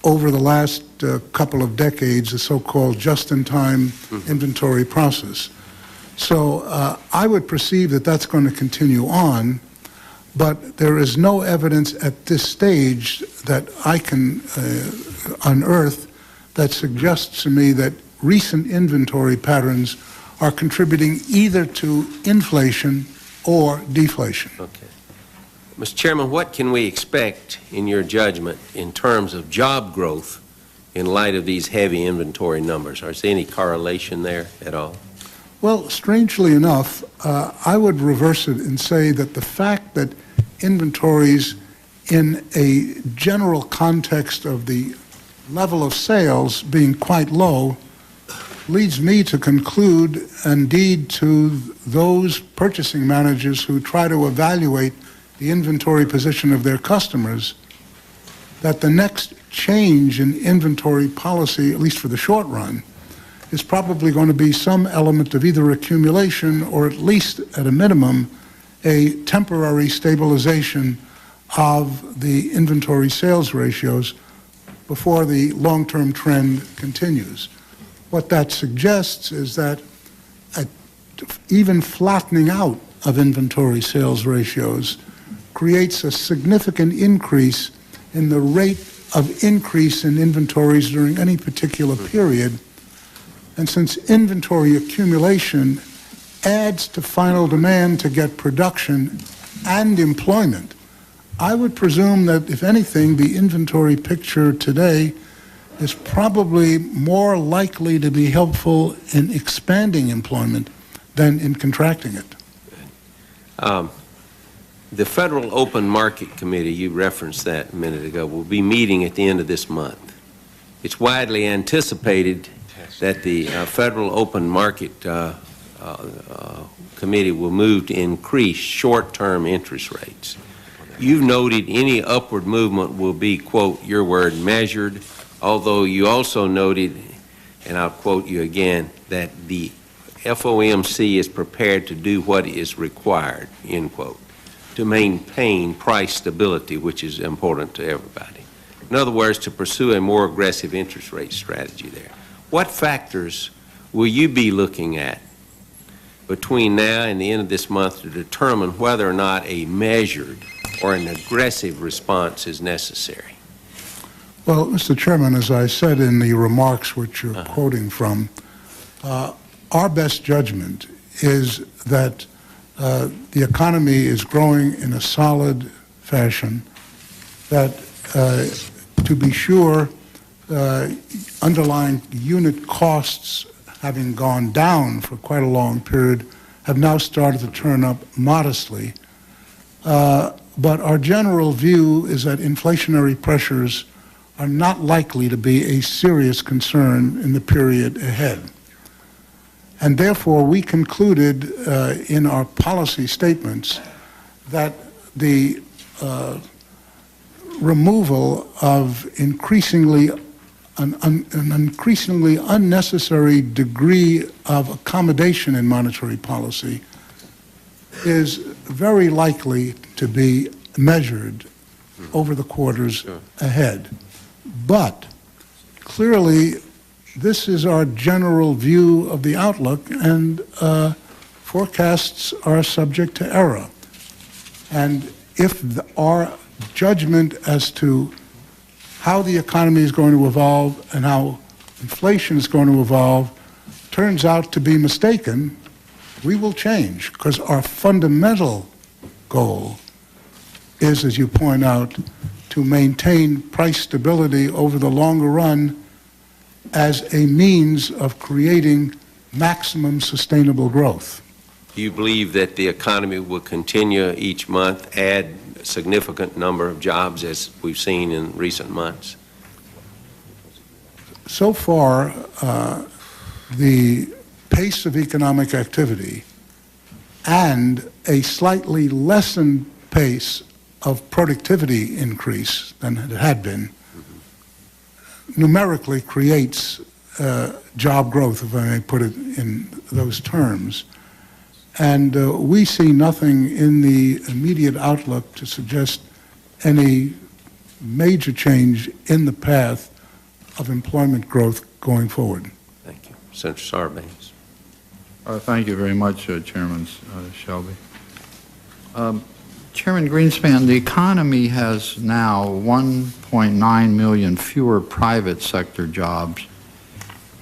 over the last couple of decades, the so-called just-in-time inventory process. So I would perceive that that's going to continue on, but there is no evidence at this stage that I can unearth that suggests to me that recent inventory patterns are contributing either to inflation or deflation. Okay. Mr. Chairman, what can we expect, in your judgment, in terms of job growth in light of these heavy inventory numbers? Is there any correlation there at all? Well, strangely enough, I would reverse it and say that the fact that inventories in a general context of the level of sales being quite low leads me to conclude, indeed to those purchasing managers who try to evaluate the inventory position of their customers, that the next change in inventory policy, at least for the short run, is probably going to be some element of either accumulation or at least, at a minimum, a temporary stabilization of the inventory sales ratios before the long-term trend continues. What that suggests is that even flattening out of inventory sales ratios creates a significant increase in the rate of increase in inventories during any particular period. And since inventory accumulation adds to final demand to get production and employment, I would presume that, if anything, the inventory picture today is probably more likely to be helpful in expanding employment than in contracting it. The Federal Open Market Committee, you referenced that a minute ago, will be meeting at the end of this month. It's widely anticipated that the Federal Open Market Committee will move to increase short-term interest rates. You've noted any upward movement will be, quote, your word, measured, although you also noted, and I'll quote you again, that the FOMC is prepared to do what is required, end quote, to maintain price stability, which is important to everybody. In other words, to pursue a more aggressive interest rate strategy there. What factors will you be looking at between now and the end of this month to determine whether or not a measured or an aggressive response is necessary? Well, Mr. Chairman, as I said in the remarks which you're quoting from, our best judgment is that the economy is growing in a solid fashion, that to be sure, underlying unit costs, having gone down for quite a long period, have now started to turn up modestly. But our general view is that inflationary pressures are not likely to be a serious concern in the period ahead. And therefore, we concluded in our policy statements that the removal of an increasingly unnecessary degree of accommodation in monetary policy is very likely to be measured over the quarters ahead. But clearly, this is our general view of the outlook, and forecasts are subject to error. And if our judgment as to how the economy is going to evolve and how inflation is going to evolve turns out to be mistaken, we will change, because our fundamental goal is, as you point out, to maintain price stability over the longer run as a means of creating maximum sustainable growth. Do you believe that the economy will continue each month, add a significant number of jobs as we've seen in recent months? So far, the pace of economic activity and a slightly lessened pace of productivity increase than it had been numerically creates job growth, if I may put it in those terms. And we see nothing in the immediate outlook to suggest any major change in the path of employment growth going forward. Thank you. Senator Sarbanes. Thank you very much, Chairman Shelby. Chairman Greenspan, the economy has now 1.9 million fewer private sector jobs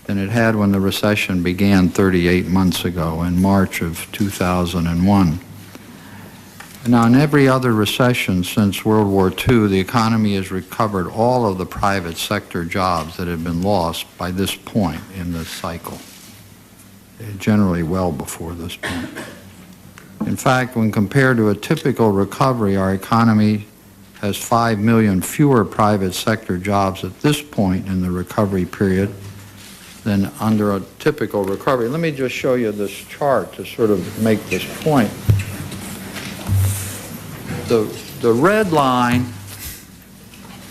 than it had when the recession began 38 months ago in March of 2001. Now, in every other recession since World War II, the economy has recovered all of the private sector jobs that had been lost by this point in the cycle, generally well before this point. In fact, when compared to a typical recovery, our economy has 5 million fewer private sector jobs at this point in the recovery period than under a typical recovery. Let me just show you this chart to sort of make this point. The red line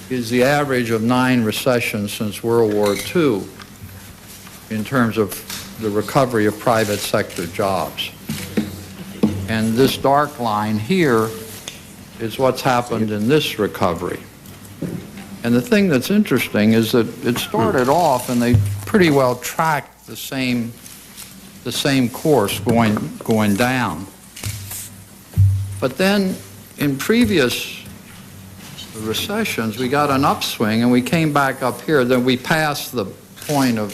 is the average of 9 recessions since World War II in terms of the recovery of private sector jobs. And this dark line here is what's happened in this recovery. And the thing that's interesting is that it started off and they pretty well tracked the same course going down. But then in previous recessions, we got an upswing and we came back up here. Then we passed the point of,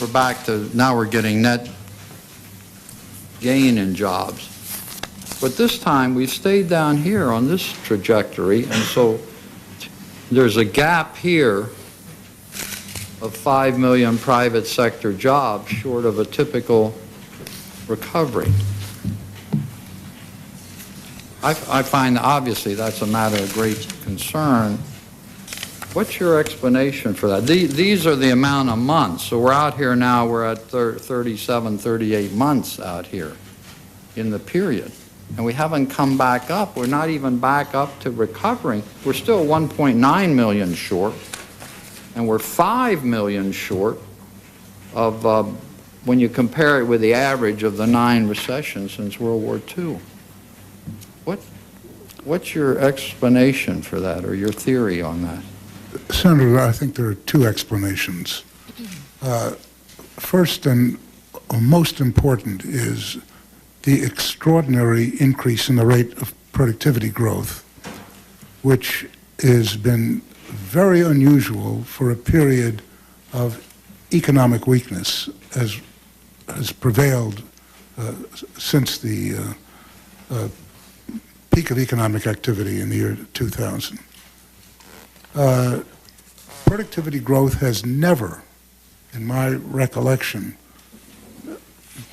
we're back to, now we're getting net gain in jobs. But this time we stayed down here on this trajectory, and so there's a gap here of 5 million private sector jobs short of a typical recovery. I find obviously that's a matter of great concern. What's your explanation for that? These are the amount of months. So we're out here now, we're at 37, 38 months out here in the period. And we haven't come back up. We're not even back up to recovering. We're still 1.9 million short, and we're 5 million short of when you compare it with the average of the 9 recessions since World War II. What's your explanation for that, or your theory on that? Senator, I think there are 2 explanations. First and most important is the extraordinary increase in the rate of productivity growth, which has been very unusual for a period of economic weakness as has prevailed since the peak of economic activity in the year 2000. Productivity growth has never, in my recollection,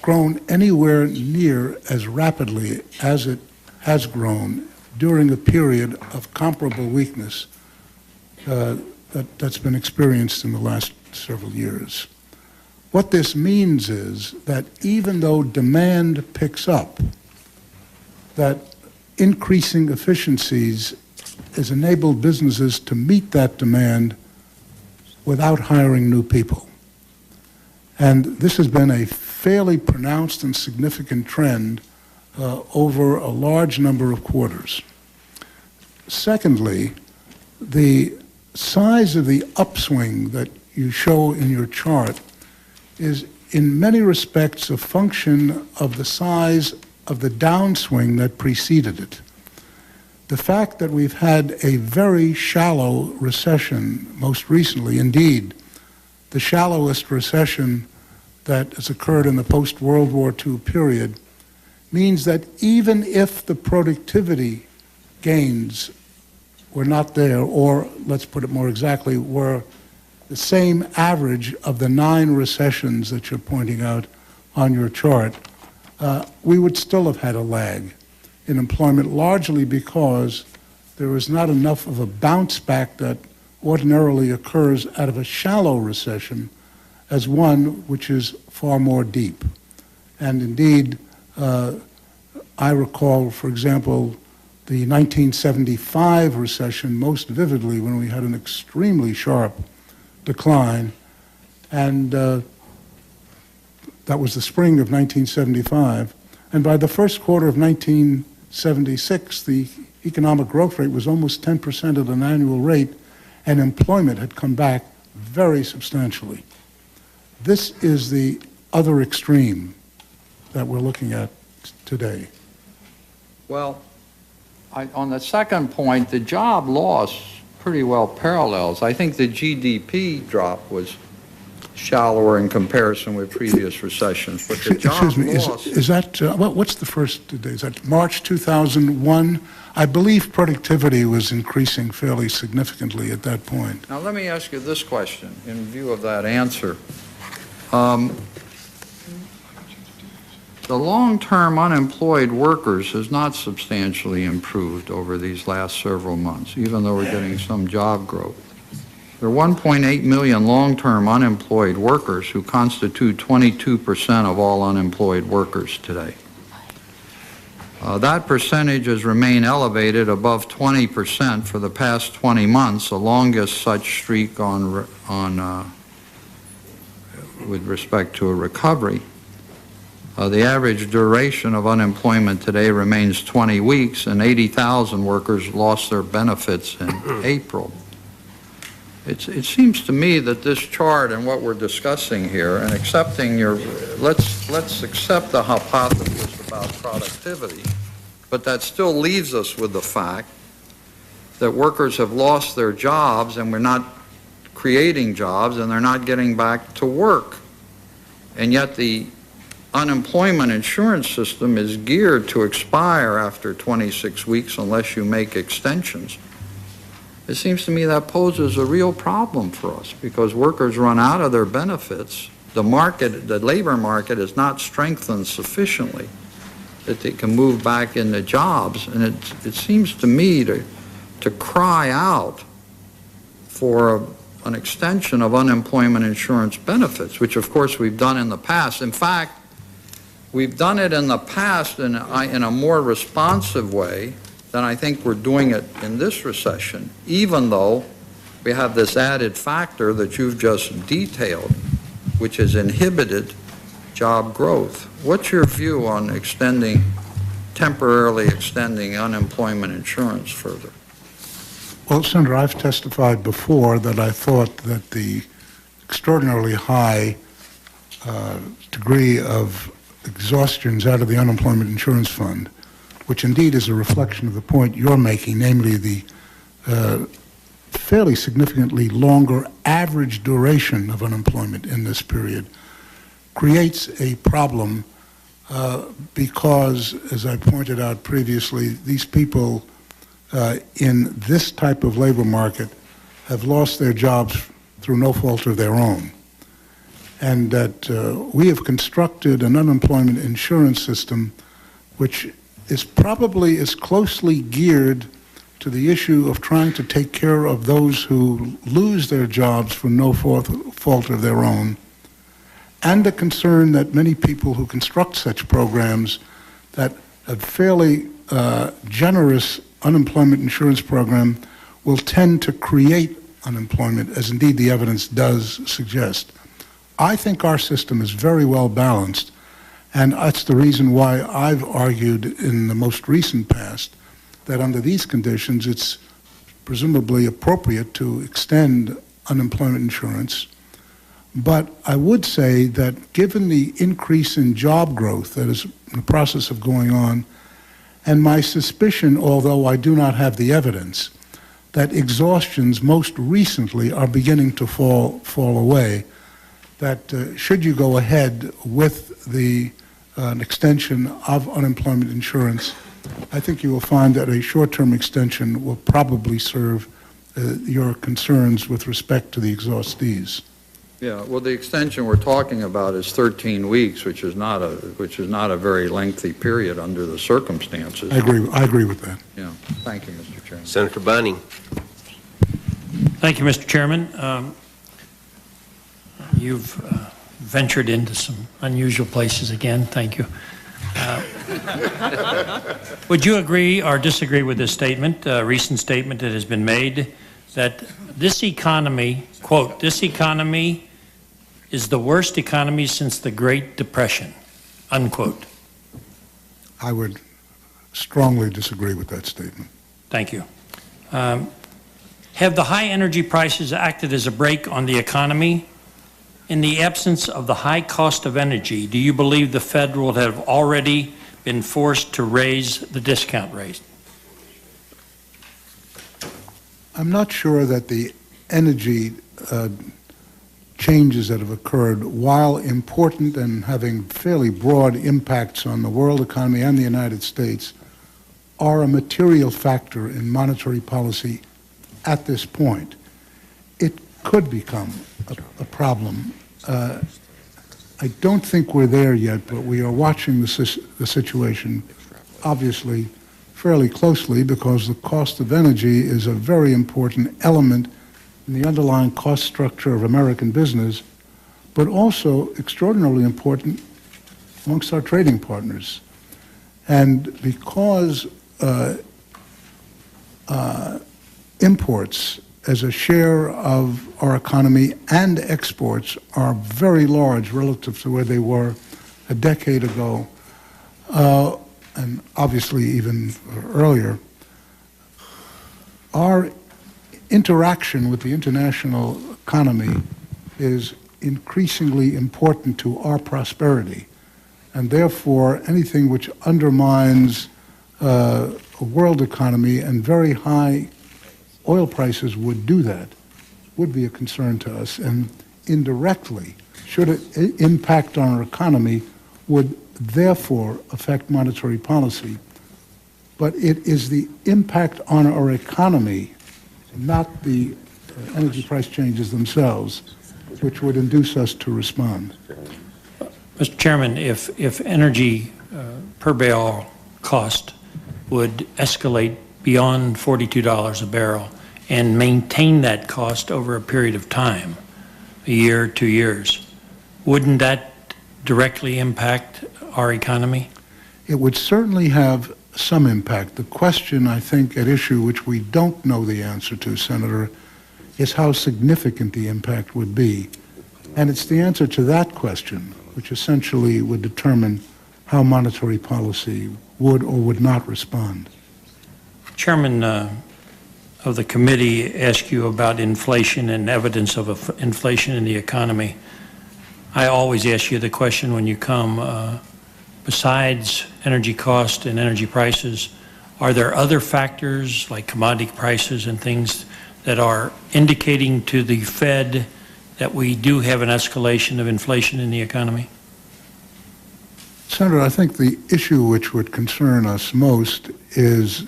grown anywhere near as rapidly as it has grown during a period of comparable weakness that's been experienced in the last several years. What this means is that even though demand picks up, that increasing efficiencies has enabled businesses to meet that demand without hiring new people. And this has been a fairly pronounced and significant trend over a large number of quarters. Secondly, the size of the upswing that you show in your chart is in many respects a function of the size of the downswing that preceded it. The fact that we've had a very shallow recession most recently, indeed, the shallowest recession that has occurred in the post-World War II period, means that even if the productivity gains were not there, or let's put it more exactly, were the same average of the 9 recessions that you're pointing out on your chart, we would still have had a lag in employment, largely because there was not enough of a bounce back that ordinarily occurs out of a shallow recession as one which is far more deep. And indeed, I recall, for example, the 1975 recession most vividly, when we had an extremely sharp decline, and that was the spring of 1975. And by the first quarter of 1976, the economic growth rate was almost 10% at an annual rate, and employment had come back very substantially. This is the other extreme that we're looking at today. Well, on the second point, the job loss pretty well parallels. I think the GDP drop was shallower in comparison with previous recessions, but the job Excuse me, loss... is that, what's the first day? Is that March 2001? I believe productivity was increasing fairly significantly at that point. Now, let me ask you this question in view of that answer. The long-term unemployed workers has not substantially improved over these last several months, even though we're getting some job growth. There are 1.8 million long-term unemployed workers who constitute 22% of all unemployed workers today. That percentage has remained elevated above 20% for the past 20 months, the longest such streak with respect to a recovery. The average duration of unemployment today remains 20 weeks, and 80,000 workers lost their benefits in April. It seems to me that this chart and what we're discussing here, and accepting let's accept the hypothesis about productivity, but that still leaves us with the fact that workers have lost their jobs and we're not creating jobs and they're not getting back to work. And yet the unemployment insurance system is geared to expire after 26 weeks unless you make extensions. It seems to me that poses a real problem for us because workers run out of their benefits. The labor market is not strengthened sufficiently that they can move back into jobs. And it seems to me to cry out for an extension of unemployment insurance benefits, which of course we've done in the past. In fact, we've done it in the past in a more responsive way than I think we're doing it in this recession, even though we have this added factor that you've just detailed, which has inhibited job growth. What's your view on temporarily extending unemployment insurance further? Well, Senator, I've testified before that I thought that the extraordinarily high degree of exhaustions out of the unemployment insurance fund, which indeed is a reflection of the point you're making, namely the fairly significantly longer average duration of unemployment in this period, creates a problem because, as I pointed out previously, these people in this type of labor market have lost their jobs through no fault of their own. And that we have constructed an unemployment insurance system which is probably as closely geared to the issue of trying to take care of those who lose their jobs for no fault of their own, and a concern that many people who construct such programs, that a fairly generous unemployment insurance program will tend to create unemployment, as indeed the evidence does suggest. I think our system is very well balanced, and that's the reason why I've argued in the most recent past that under these conditions it's presumably appropriate to extend unemployment insurance. But I would say that given the increase in job growth that is in the process of going on, and my suspicion, although I do not have the evidence, that exhaustions most recently are beginning to fall away, that should you go ahead with an extension of unemployment insurance, I think you will find that a short-term extension will probably serve your concerns with respect to the exhaustees. Yeah, well, the extension we're talking about is 13 weeks, which is not a very lengthy period under the circumstances. I agree with that. Yeah, thank you, Mr. Chairman. Senator Bunning. Thank you, Mr. Chairman. You've ventured into some unusual places again. Thank you. Would you agree or disagree with this statement, a recent statement that has been made, that this economy, quote, this economy is the worst economy since the Great Depression, unquote? I would strongly disagree with that statement. Thank you. Have the high energy prices acted as a brake on the economy? In the absence of the high cost of energy, do you believe the Fed would have already been forced to raise the discount rate? I'm not sure that the energy changes that have occurred, while important and having fairly broad impacts on the world economy and the United States, are a material factor in monetary policy at this point. It could become a problem. I don't think we're there yet, but we are watching the situation, obviously, fairly closely, because the cost of energy is a very important element in the underlying cost structure of American business, but also extraordinarily important amongst our trading partners. And because imports as a share of our economy and exports are very large relative to where they were a decade ago, and obviously even earlier, our interaction with the international economy is increasingly important to our prosperity. And therefore, anything which undermines a world economy, and very high oil prices would do that, would be a concern to us. And indirectly, should it impact on our economy, would therefore affect monetary policy. But it is the impact on our economy, not the energy price changes themselves, which would induce us to respond. Mr. Chairman, if energy per barrel cost would escalate beyond $42 a barrel and maintain that cost over a period of time, a year, 2 years, wouldn't that directly impact our economy? It would certainly have some impact. The question, I think, at issue, which we don't know the answer to, Senator, is how significant the impact would be. And it's the answer to that question which essentially would determine how monetary policy would or would not respond. Chairman of the committee asked you about inflation and evidence of inflation in the economy. I always ask you the question when you come, besides energy cost and energy prices, are there other factors like commodity prices and things that are indicating to the Fed that we do have an escalation of inflation in the economy? Senator, I think the issue which would concern us most is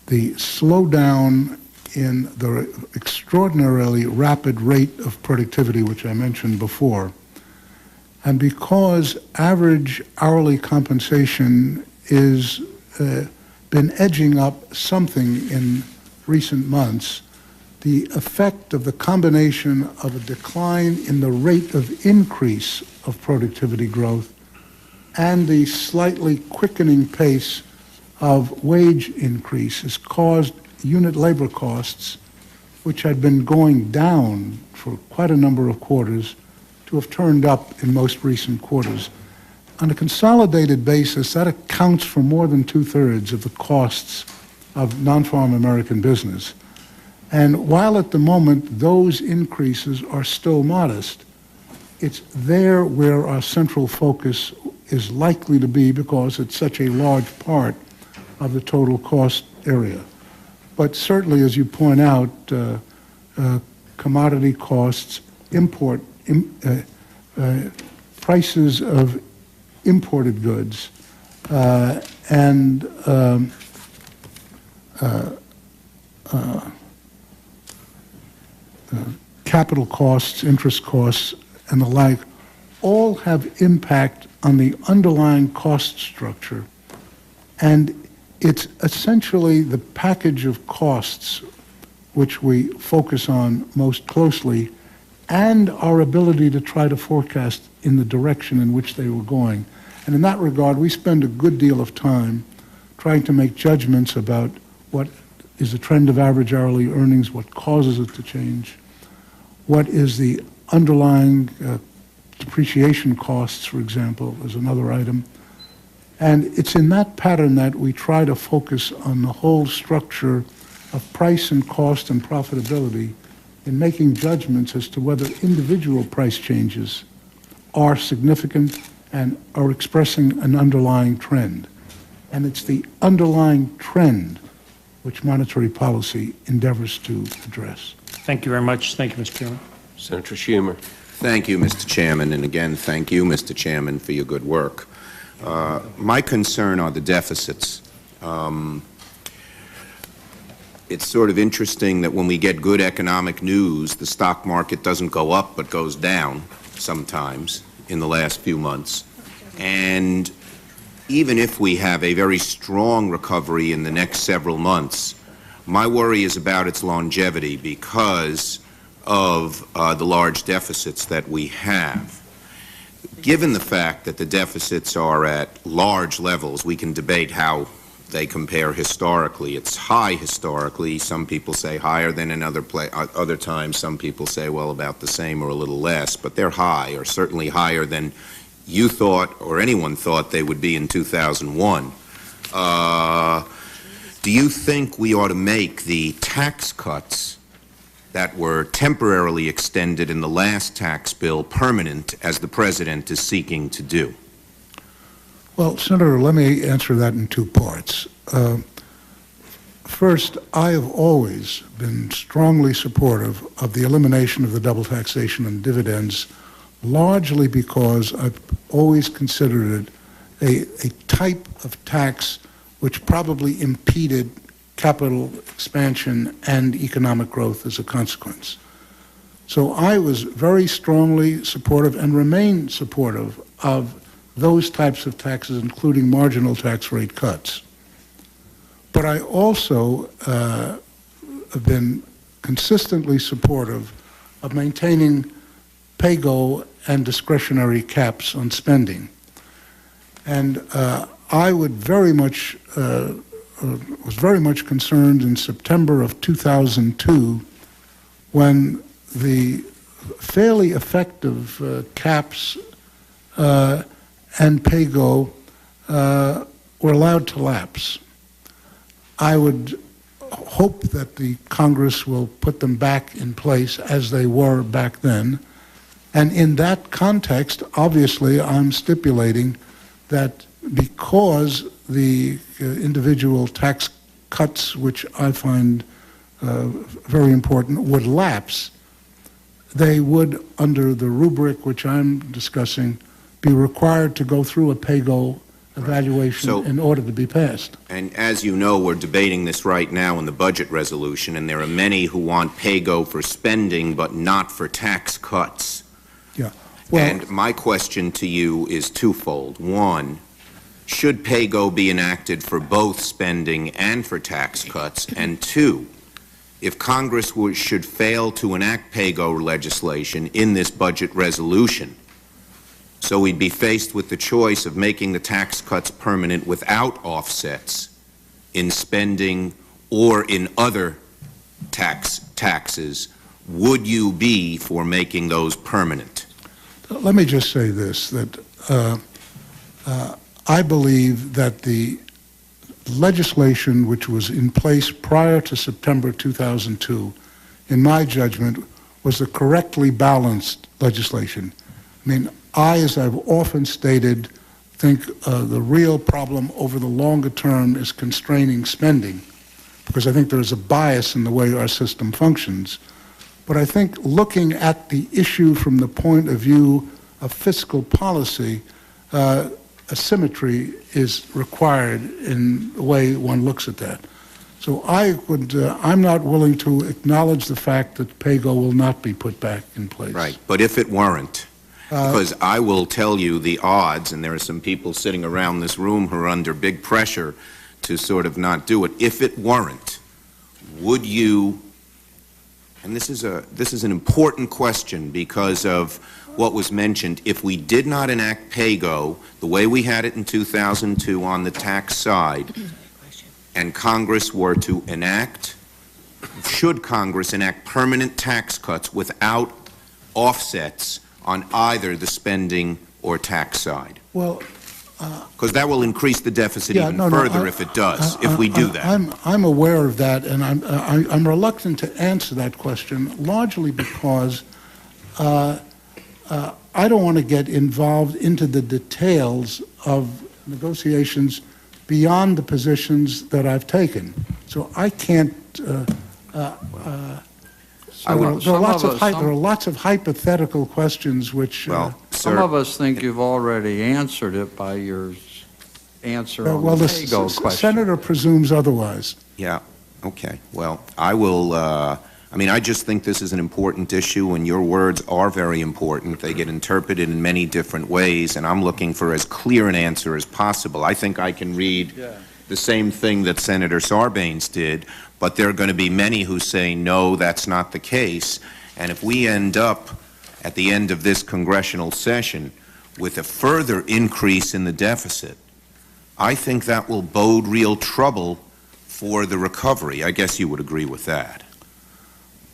the slowdown in the extraordinarily rapid rate of productivity, which I mentioned before. And because average hourly compensation is been edging up something in recent months, the effect of the combination of a decline in the rate of increase of productivity growth and the slightly quickening pace of wage increase has caused unit labor costs, which had been going down for quite a number of quarters, to have turned up in most recent quarters. On a consolidated basis, that accounts for more than 2/3 of the costs of non-farm American business. And while at the moment those increases are still modest, it's there where our central focus is likely to be because it's such a large part of the total cost area. But certainly, as you point out, commodity costs, prices of imported goods, and capital costs, interest costs, and the like, all have impact on the underlying cost structure. And it's essentially the package of costs which we focus on most closely, and our ability to try to forecast in the direction in which they were going. And in that regard, we spend a good deal of time trying to make judgments about what is the trend of average hourly earnings, what causes it to change, what is the underlying depreciation costs, for example, is another item. And it's in that pattern that we try to focus on the whole structure of price and cost and profitability in making judgments as to whether individual price changes are significant and are expressing an underlying trend. And it's the underlying trend which monetary policy endeavors to address. Thank you very much. Thank you, Mr. Chairman. Senator Schumer. Thank you, Mr. Chairman, and again, thank you, Mr. Chairman, for your good work. My concern are the deficits. It's sort of interesting that when we get good economic news, the stock market doesn't go up but goes down sometimes in the last few months. And even if we have a very strong recovery in the next several months, my worry is about its longevity because of the large deficits that we have. given the fact that the deficits are at large levels, we can debate how they compare historically. It's high historically. Some people say higher than in other times. Some people say, well, about the same or a little less. But they're high, or certainly higher than you thought or anyone thought they would be in 2001. Do you think we ought to make the tax cuts that were temporarily extended in the last tax bill permanent, as the President is seeking to do? Well, Senator, let me answer that in two parts. First, I have always been strongly supportive of the elimination of the double taxation on dividends, largely because I've always considered it a type of tax which probably impeded capital expansion and economic growth as a consequence. So I was very strongly supportive and remain supportive of those types of taxes, including marginal tax rate cuts. But I also have been consistently supportive of maintaining pay-go and discretionary caps on spending. And I would very much was very much concerned in September of 2002 when the fairly effective caps and pay-go were allowed to lapse. I would hope that the Congress will put them back in place as they were back then. And in that context, obviously, I'm stipulating that because the individual tax cuts, which I find very important, would lapse, they would, under the rubric which I'm discussing, be required to go through a pay-go evaluation in order to be passed. And as you know, we're debating this right now in the budget resolution, and there are many who want pay-go for spending but not for tax cuts. Yeah. Well, and my question to you is twofold. One, should pay-go be enacted for both spending and for tax cuts? And two, if Congress should fail to enact pay-go legislation in this budget resolution, so we'd be faced with the choice of making the tax cuts permanent without offsets in spending or in other taxes, would you be for making those permanent? let me just say this, that I believe that the legislation which was in place prior to September 2002, in my judgment, was a correctly balanced legislation. I mean, as I've often stated, think the real problem over the longer term is constraining spending, because I think there's a bias in the way our system functions. But I think looking at the issue from the point of view of fiscal policy, asymmetry is required in the way one looks at that. So I'm not willing to acknowledge the fact that PAYGO will not be put back in place. Right, but if it weren't, because I will tell you the odds, and there are some people sitting around this room who are under big pressure to sort of not do it. If it weren't, would you, and this is an important question because of what was mentioned, if we did not enact PAYGO the way we had it in 2002 on the tax side, and Congress were to enact, should Congress enact permanent tax cuts without offsets on either the spending or tax side? Well, because that will increase the deficit even further if it does, if we do that. I'm aware of that, and I'm reluctant to answer that question, largely because I don't want to get involved into the details of negotiations beyond the positions that I've taken. So I can't. There are lots of hypothetical questions which. Well, some of us think you've already answered it by your answer on the PAYGO question. Senator presumes otherwise. Yeah. Okay. Well, I will. I mean, I just think this is an important issue, and your words are very important. They get interpreted in many different ways, and I'm looking for as clear an answer as possible. I think I can read the same thing that Senator Sarbanes did, but there are going to be many who say, no, that's not the case. And if we end up at the end of this congressional session with a further increase in the deficit, I think that will bode real trouble for the recovery. I guess you would agree with that.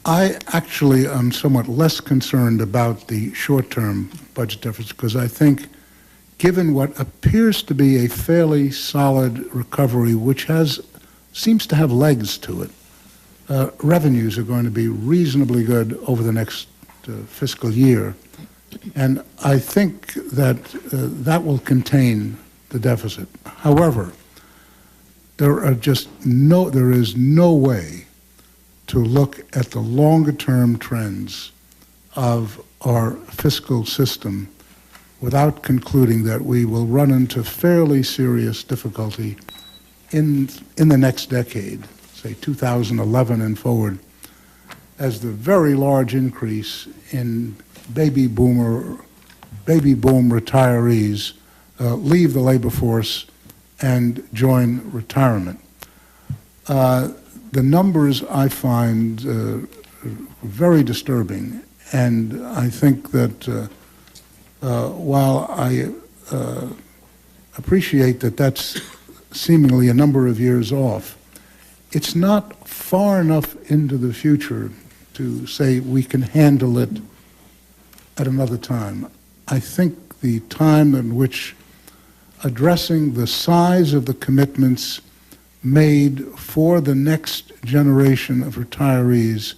I actually am somewhat less concerned about the short-term budget deficit because I think, given what appears to be a fairly solid recovery, which seems to have legs to it, revenues are going to be reasonably good over the next fiscal year. And I think that that will contain the deficit. However, there is no way to look at the longer-term trends of our fiscal system without concluding that we will run into fairly serious difficulty in the next decade, say 2011 and forward, as the very large increase in baby boom retirees leave the labor force and join retirement. The numbers I find very disturbing, and I think that while I appreciate that that's seemingly a number of years off, it's not far enough into the future to say we can handle it at another time. I think the time in which addressing the size of the commitments made for the next generation of retirees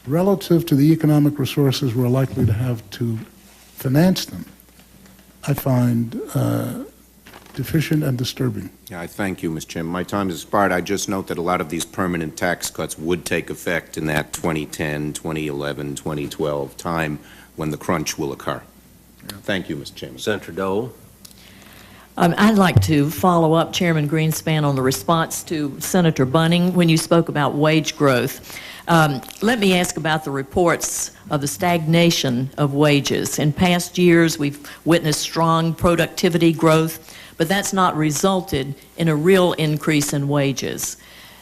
relative to the economic resources we're likely to have to finance them, I find deficient and disturbing. Yeah, I thank you, Mr. Chairman. My time has expired. I just note that a lot of these permanent tax cuts would take effect in that 2010, 2011, 2012 time when the crunch will occur. Yeah. Thank you, Mr. Chairman. Senator Dole. I'd like to follow up Chairman Greenspan on the response to Senator Bunning when you spoke about wage growth. Let me ask about the reports of the stagnation of wages. In past years, we've witnessed strong productivity growth, but that's not resulted in a real increase in wages.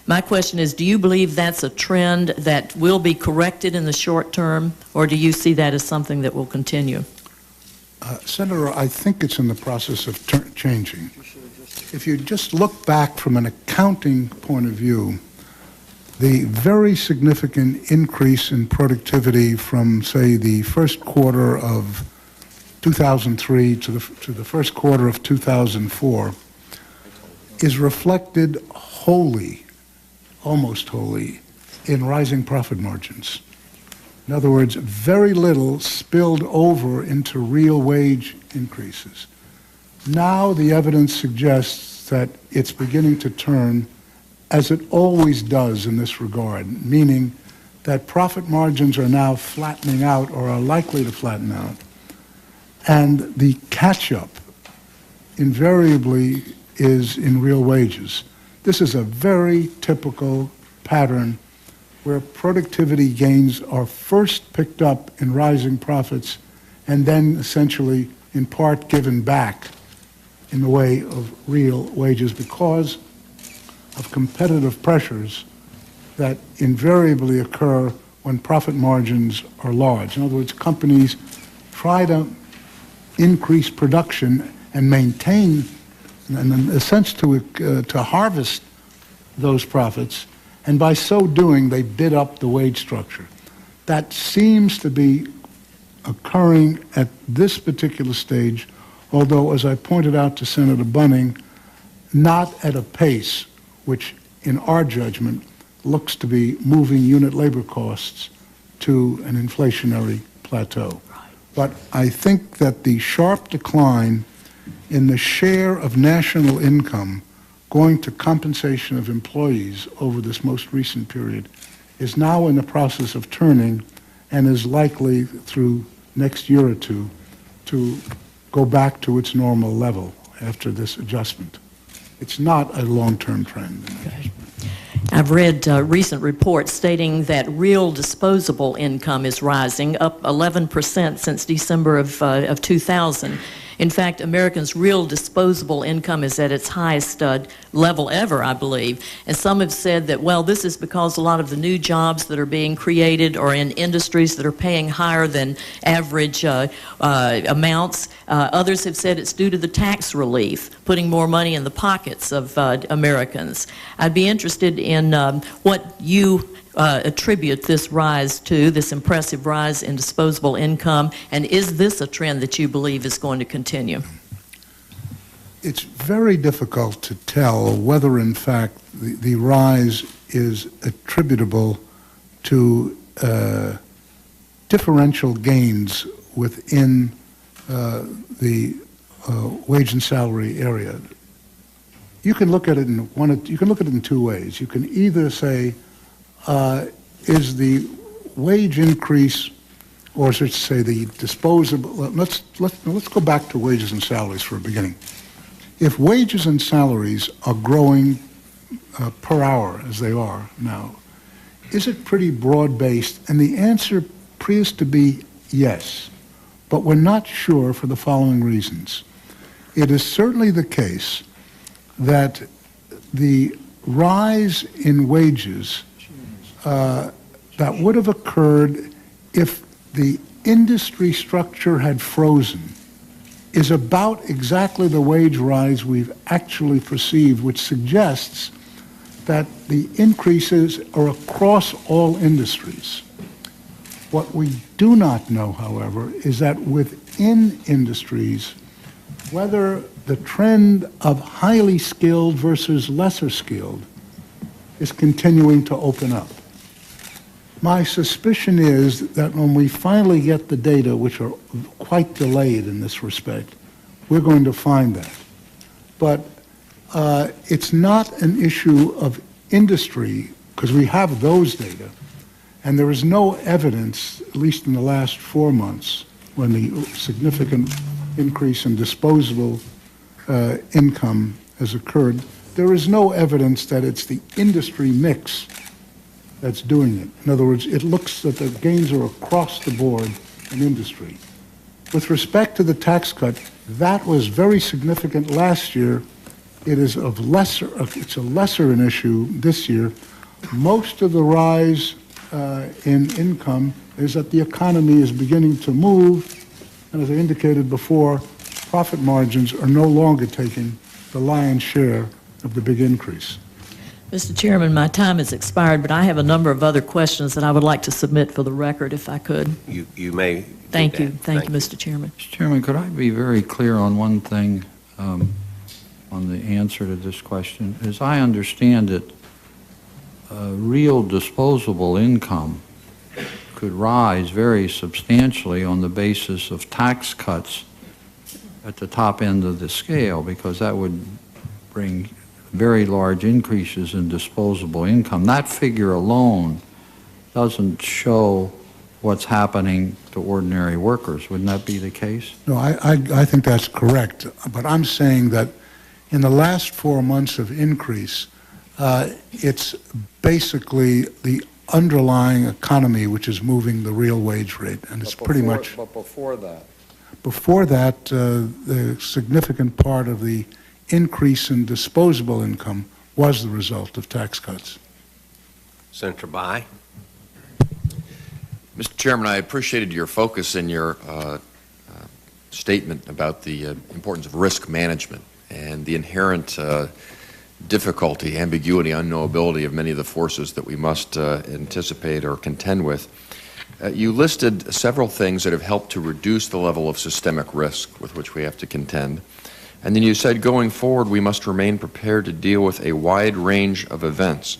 My question is, do you believe that's a trend that will be corrected in the short term, or do you see that as something that will continue? Senator, I think it's in the process of changing. If you just look back from an accounting point of view, the very significant increase in productivity from, say, the first quarter of 2003 to the first quarter of 2004 is reflected wholly, almost wholly, in rising profit margins. In other words, very little spilled over into real wage increases. Now the evidence suggests that it's beginning to turn, as it always does in this regard, meaning that profit margins are now flattening out or are likely to flatten out. And the catch-up invariably is in real wages. This is a very typical pattern where productivity gains are first picked up in rising profits and then essentially in part given back in the way of real wages because of competitive pressures that invariably occur when profit margins are large. In other words, companies try to increase production and maintain, and in a sense to harvest those profits, and by so doing, they bid up the wage structure. That seems to be occurring at this particular stage, although, as I pointed out to Senator Bunning, not at a pace which, in our judgment, looks to be moving unit labor costs to an inflationary plateau. But I think that the sharp decline in the share of national income going to compensation of employees over this most recent period is now in the process of turning and is likely through next year or two to go back to its normal level after this adjustment. It's not a long-term trend. Okay. I've read recent reports stating that real disposable income is rising, up 11% since December of 2000. In fact, Americans' real disposable income is at its highest level ever, I believe. And some have said that, well, this is because a lot of the new jobs that are being created are in industries that are paying higher than average amounts. Others have said it's due to the tax relief, putting more money in the pockets of Americans. I'd be interested in what you attribute this rise to, this impressive rise in disposable income, and is this a trend that you believe is going to continue? It's very difficult to tell whether, in fact, the rise is attributable to differential gains within the wage and salary area. You can look at it in two ways. You can either say, is the wage increase, or should say the disposable? Let's go back to wages and salaries for a beginning. If wages and salaries are growing per hour as they are now, is it pretty broad-based? And the answer appears to be yes, but we're not sure for the following reasons. It is certainly the case that the rise in wages that would have occurred if the industry structure had frozen is about exactly the wage rise we've actually perceived, which suggests that the increases are across all industries. What we do not know, however, is that within industries, whether the trend of highly skilled versus lesser skilled is continuing to open up. My suspicion is that when we finally get the data, which are quite delayed in this respect, we're going to find that. But it's not an issue of industry, because we have those data, and there is no evidence, at least in the last 4 months, when the significant increase in disposable income has occurred, there is no evidence that it's the industry mix that's doing it. In other words, it looks that the gains are across the board in industry. With respect to the tax cut, that was very significant last year. It is it's a lesser an issue this year. Most of the rise in income is that the economy is beginning to move, and as I indicated before, profit margins are no longer taking the lion's share of the big increase. Mr. Chairman, my time has expired, but I have a number of other questions that I would like to submit for the record, if I could. You may. Thank you. Thank you, Mr. Chairman. Mr. Chairman, could I be very clear on one thing on the answer to this question? As I understand it, real disposable income could rise very substantially on the basis of tax cuts at the top end of the scale, because that would bring very large increases in disposable income. That figure alone doesn't show what's happening to ordinary workers. Wouldn't that be the case? No, I think that's correct. But I'm saying that in the last 4 months of increase, it's basically the underlying economy which is moving the real wage rate, and it's pretty much. But before that? Before that, the significant part of the increase in disposable income was the result of tax cuts. Senator Bayh. Mr. Chairman, I appreciated your focus in your statement about the importance of risk management and the inherent difficulty, ambiguity, unknowability of many of the forces that we must anticipate or contend with. You listed several things that have helped to reduce the level of systemic risk with which we have to contend. And then you said, going forward, we must remain prepared to deal with a wide range of events.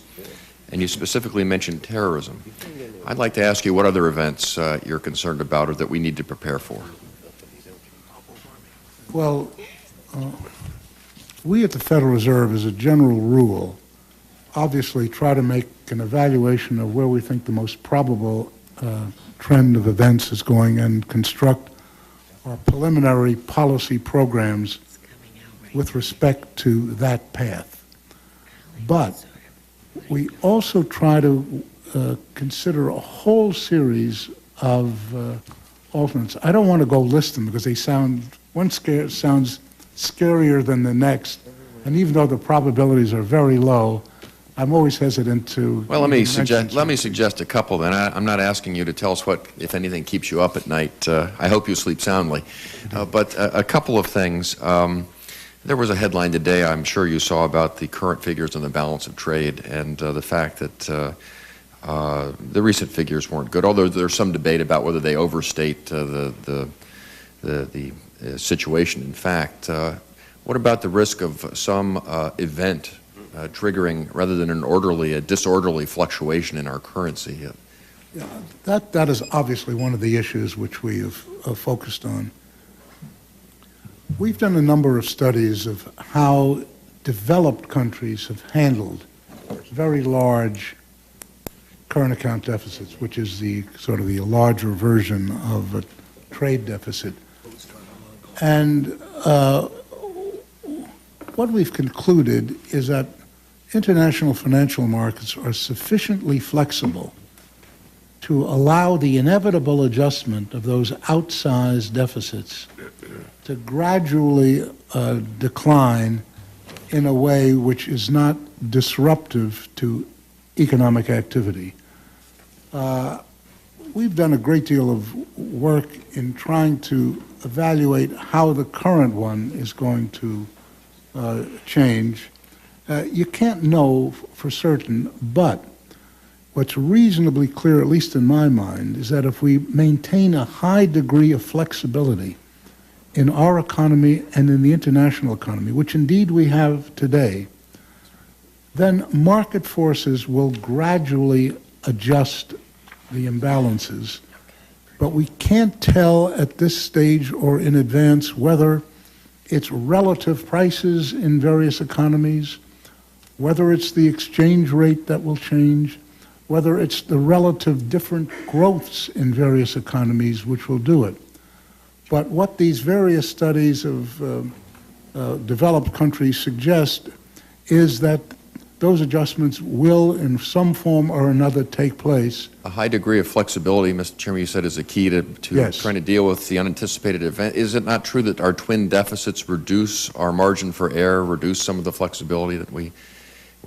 And you specifically mentioned terrorism. I'd like to ask you what other events you're concerned about or that we need to prepare for. Well, we at the Federal Reserve, as a general rule, obviously try to make an evaluation of where we think the most probable trend of events is going and construct our preliminary policy programs with respect to that path. But we also try to consider a whole series of alternates. I don't want to go list them because they sound, sounds scarier than the next, and even though the probabilities are very low, I'm always hesitant to. Well, let me mention suggest a couple then. I'm not asking you to tell us what, if anything, keeps you up at night. I hope you sleep soundly. But a couple of things. There was a headline today, I'm sure you saw, about the current figures on the balance of trade and the fact that the recent figures weren't good, although there's some debate about whether they overstate the situation. In fact, what about the risk of some event triggering, rather than a disorderly fluctuation in our currency? Yeah, that is obviously one of the issues which we have focused on. We've done a number of studies of how developed countries have handled very large current account deficits, which is the sort of the larger version of a trade deficit. And what we've concluded is that international financial markets are sufficiently flexible to allow the inevitable adjustment of those outsized deficits to gradually decline in a way which is not disruptive to economic activity. We've done a great deal of work in trying to evaluate how the current one is going to change. You can't know for certain, but what's reasonably clear, at least in my mind, is that if we maintain a high degree of flexibility in our economy and in the international economy, which indeed we have today, then market forces will gradually adjust the imbalances. But we can't tell at this stage or in advance whether it's relative prices in various economies, whether it's the exchange rate that will change, whether it's the relative different growths in various economies which will do it. But what these various studies of developed countries suggest is that those adjustments will, in some form or another, take place. A high degree of flexibility, Mr. Chairman, you said, is a key to Yes. trying to deal with the unanticipated event. Is it not true that our twin deficits reduce our margin for error, reduce some of the flexibility that we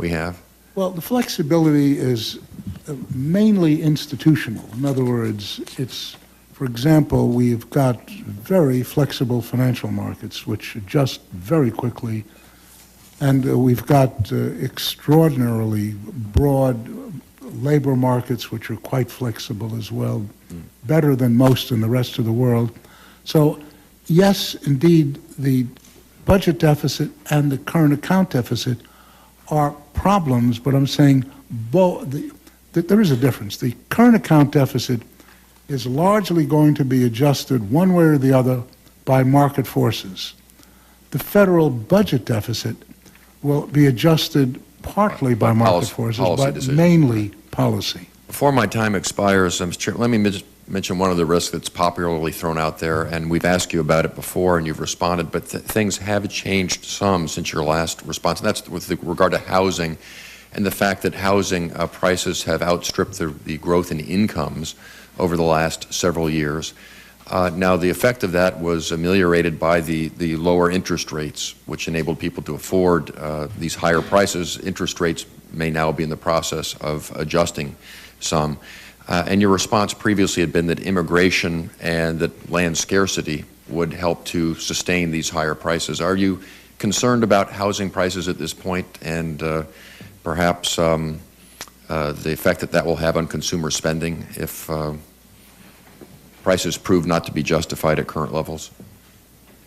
have? Well, the flexibility is mainly institutional. In other words, it's, for example, we've got very flexible financial markets which adjust very quickly, and we've got extraordinarily broad labor markets which are quite flexible as well, better than most in the rest of the world. So, yes, indeed, the budget deficit and the current account deficit are problems, but I'm saying there is a difference. The current account deficit is largely going to be adjusted one way or the other by market forces. The federal budget deficit will be adjusted partly by market forces, but decision. mainly policy. Before my time expires, Mr. Chair, let me just mention one of the risks that's popularly thrown out there, and we've asked you about it before and you've responded, but things have changed some since your last response, and that's with regard to housing and the fact that housing prices have outstripped the growth in incomes over the last several years. Now, the effect of that was ameliorated by the lower interest rates, which enabled people to afford these higher prices. Interest rates may now be in the process of adjusting some. And your response previously had been that immigration and that land scarcity would help to sustain these higher prices. Are you concerned about housing prices at this point and perhaps the effect that will have on consumer spending if prices prove not to be justified at current levels?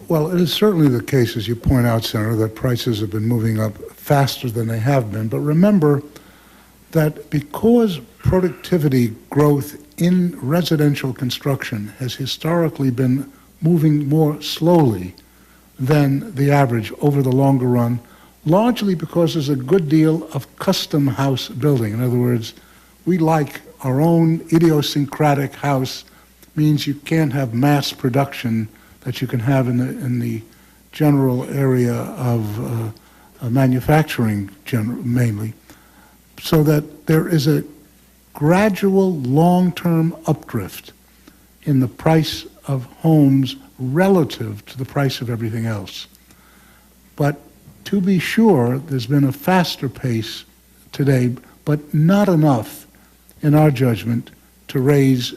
Well, it is certainly the case, as you point out, Senator, that prices have been moving up faster than they have been. But remember that because productivity growth in residential construction has historically been moving more slowly than the average over the longer run, largely because there's a good deal of custom house building. In other words, we like our own idiosyncratic house, means you can't have mass production that you can have in the general area of manufacturing mainly, so that there is a gradual long-term updrift in the price of homes relative to the price of everything else. But to be sure, there's been a faster pace today, but not enough, in our judgment, to raise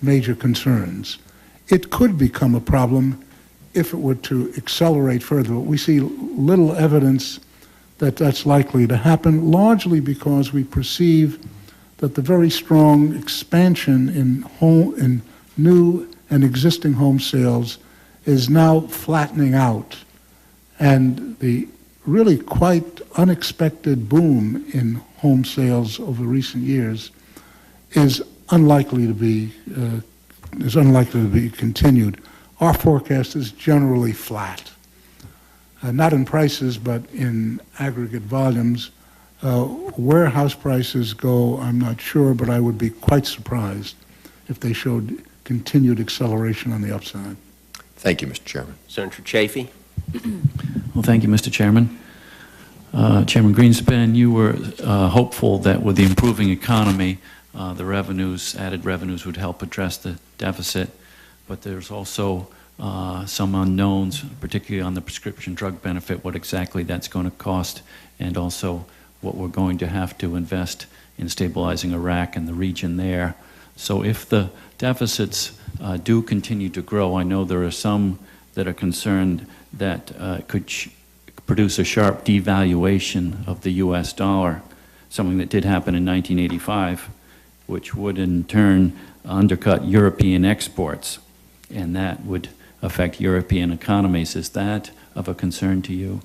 major concerns. It could become a problem if it were to accelerate further, but we see little evidence that that's likely to happen, largely because we perceive that the very strong expansion in new and existing home sales is now flattening out, and the really quite unexpected boom in home sales over recent years is unlikely to be continued. Our forecast is generally flat, not in prices, but in aggregate volumes. Where house prices go, I'm not sure, but I would be quite surprised if they showed continued acceleration on the upside. Thank you, Mr. Chairman. Senator Chafee? Well, thank you, Mr. Chairman. Chairman Greenspan, you were hopeful that with the improving economy, the revenues, added revenues, would help address the deficit, but there's also some unknowns, particularly on the prescription drug benefit, what exactly that's going to cost, and also what we're going to have to invest in stabilizing Iraq and the region there. So if the deficits do continue to grow, I know there are some that are concerned that could produce a sharp devaluation of the U.S. dollar, something that did happen in 1985, which would in turn undercut European exports, and that would affect European economies. Is that of a concern to you?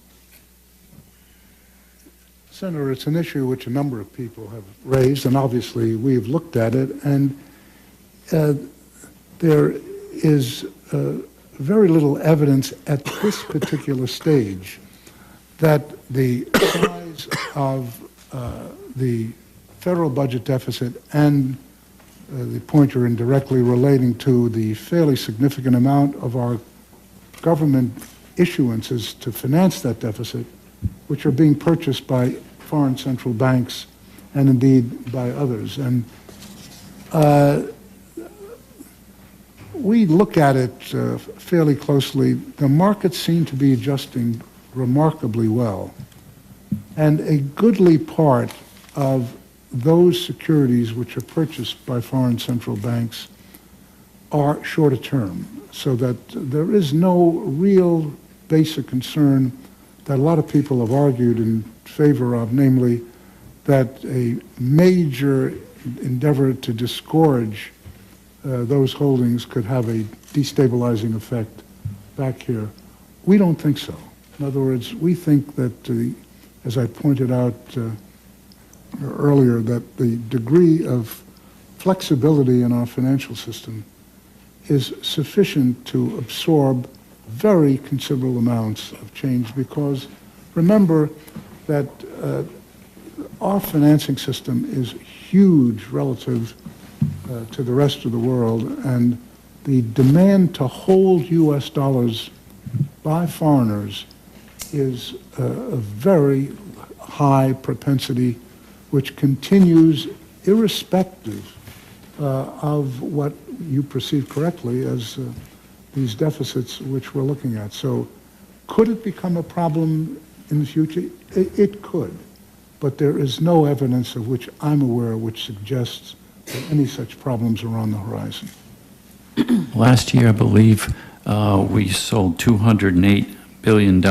Senator, it's an issue which a number of people have raised, and obviously we've looked at it, and there is very little evidence at this particular stage that the size of the federal budget deficit and the point you're indirectly relating to the fairly significant amount of our government issuances to finance that deficit, which are being purchased by foreign central banks and indeed by others. And we look at it fairly closely. The markets seem to be adjusting remarkably well. And a goodly part of those securities which are purchased by foreign central banks are shorter term, so that there is no real basic concern that a lot of people have argued in favor of, namely that a major endeavor to disgorge those holdings could have a destabilizing effect back here. We don't think so. In other words, we think that, as I pointed out earlier, that the degree of flexibility in our financial system is sufficient to absorb very considerable amounts of change, because remember that our financing system is huge relative to the rest of the world, and the demand to hold U.S. dollars by foreigners is a very high propensity, which continues irrespective of what you perceive correctly as these deficits which we're looking at. So could it become a problem in the future? It could, but there is no evidence of which I'm aware which suggests that any such problems are on the horizon. Last year, I believe, we sold $208 billion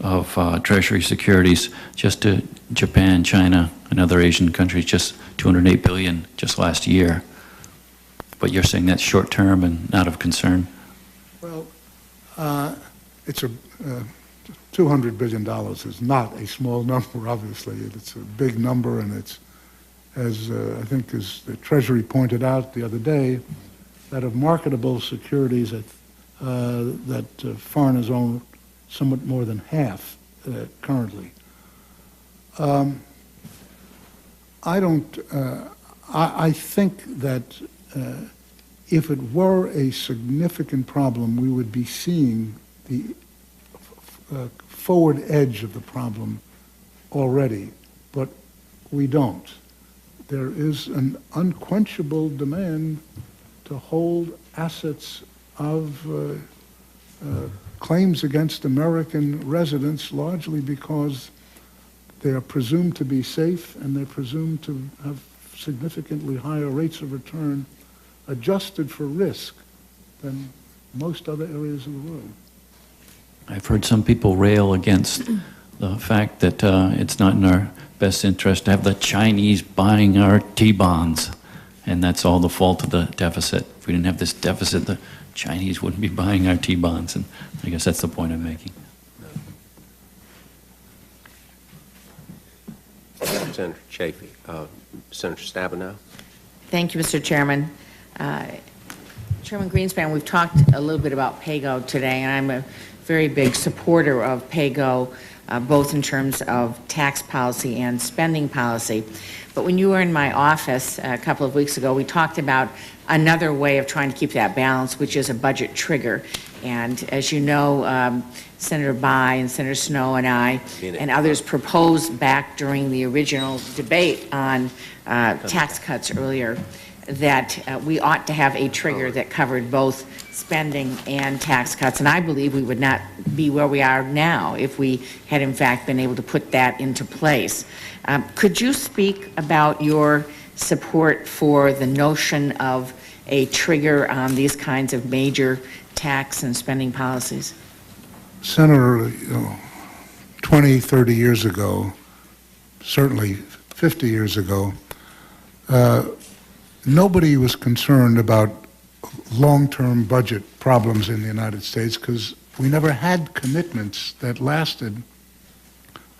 of Treasury securities just to Japan, China, and other Asian countries, just $208 billion just last year. But you're saying that's short-term and not of concern? Well, it's $200 billion is not a small number, obviously. It's a big number, and it's, as I think as the Treasury pointed out the other day, that of marketable securities that foreigners own somewhat more than half currently. I think that if it were a significant problem, we would be seeing the forward edge of the problem already, but we don't. There is an unquenchable demand to hold assets of claims against American residents largely because they are presumed to be safe and they're presumed to have significantly higher rates of return adjusted for risk than most other areas of the world. I've heard some people rail against the fact that it's not in our best interest to have the Chinese buying our T-bonds, and that's all the fault of the deficit. If we didn't have this deficit, the Chinese wouldn't be buying our T-bonds, and I guess that's the point I'm making. Senator Chafee. Senator Stabenow. Thank you, Mr. Chairman. Chairman Greenspan, we've talked a little bit about PAYGO today, and I'm a very big supporter of PAYGO, both in terms of tax policy and spending policy. But when you were in my office a couple of weeks ago, we talked about another way of trying to keep that balance, which is a budget trigger. And as you know, Senator Bayh and Senator Snowe and I and others proposed back during the original debate on tax cuts earlier that we ought to have a trigger that covered both spending and tax cuts. And I believe we would not be where we are now if we had in fact been able to put that into place. Could you speak about your support for the notion of a trigger on these kinds of major tax and spending policies? Senator, 20, 30 years ago, certainly 50 years ago, nobody was concerned about long-term budget problems in the United States because we never had commitments that lasted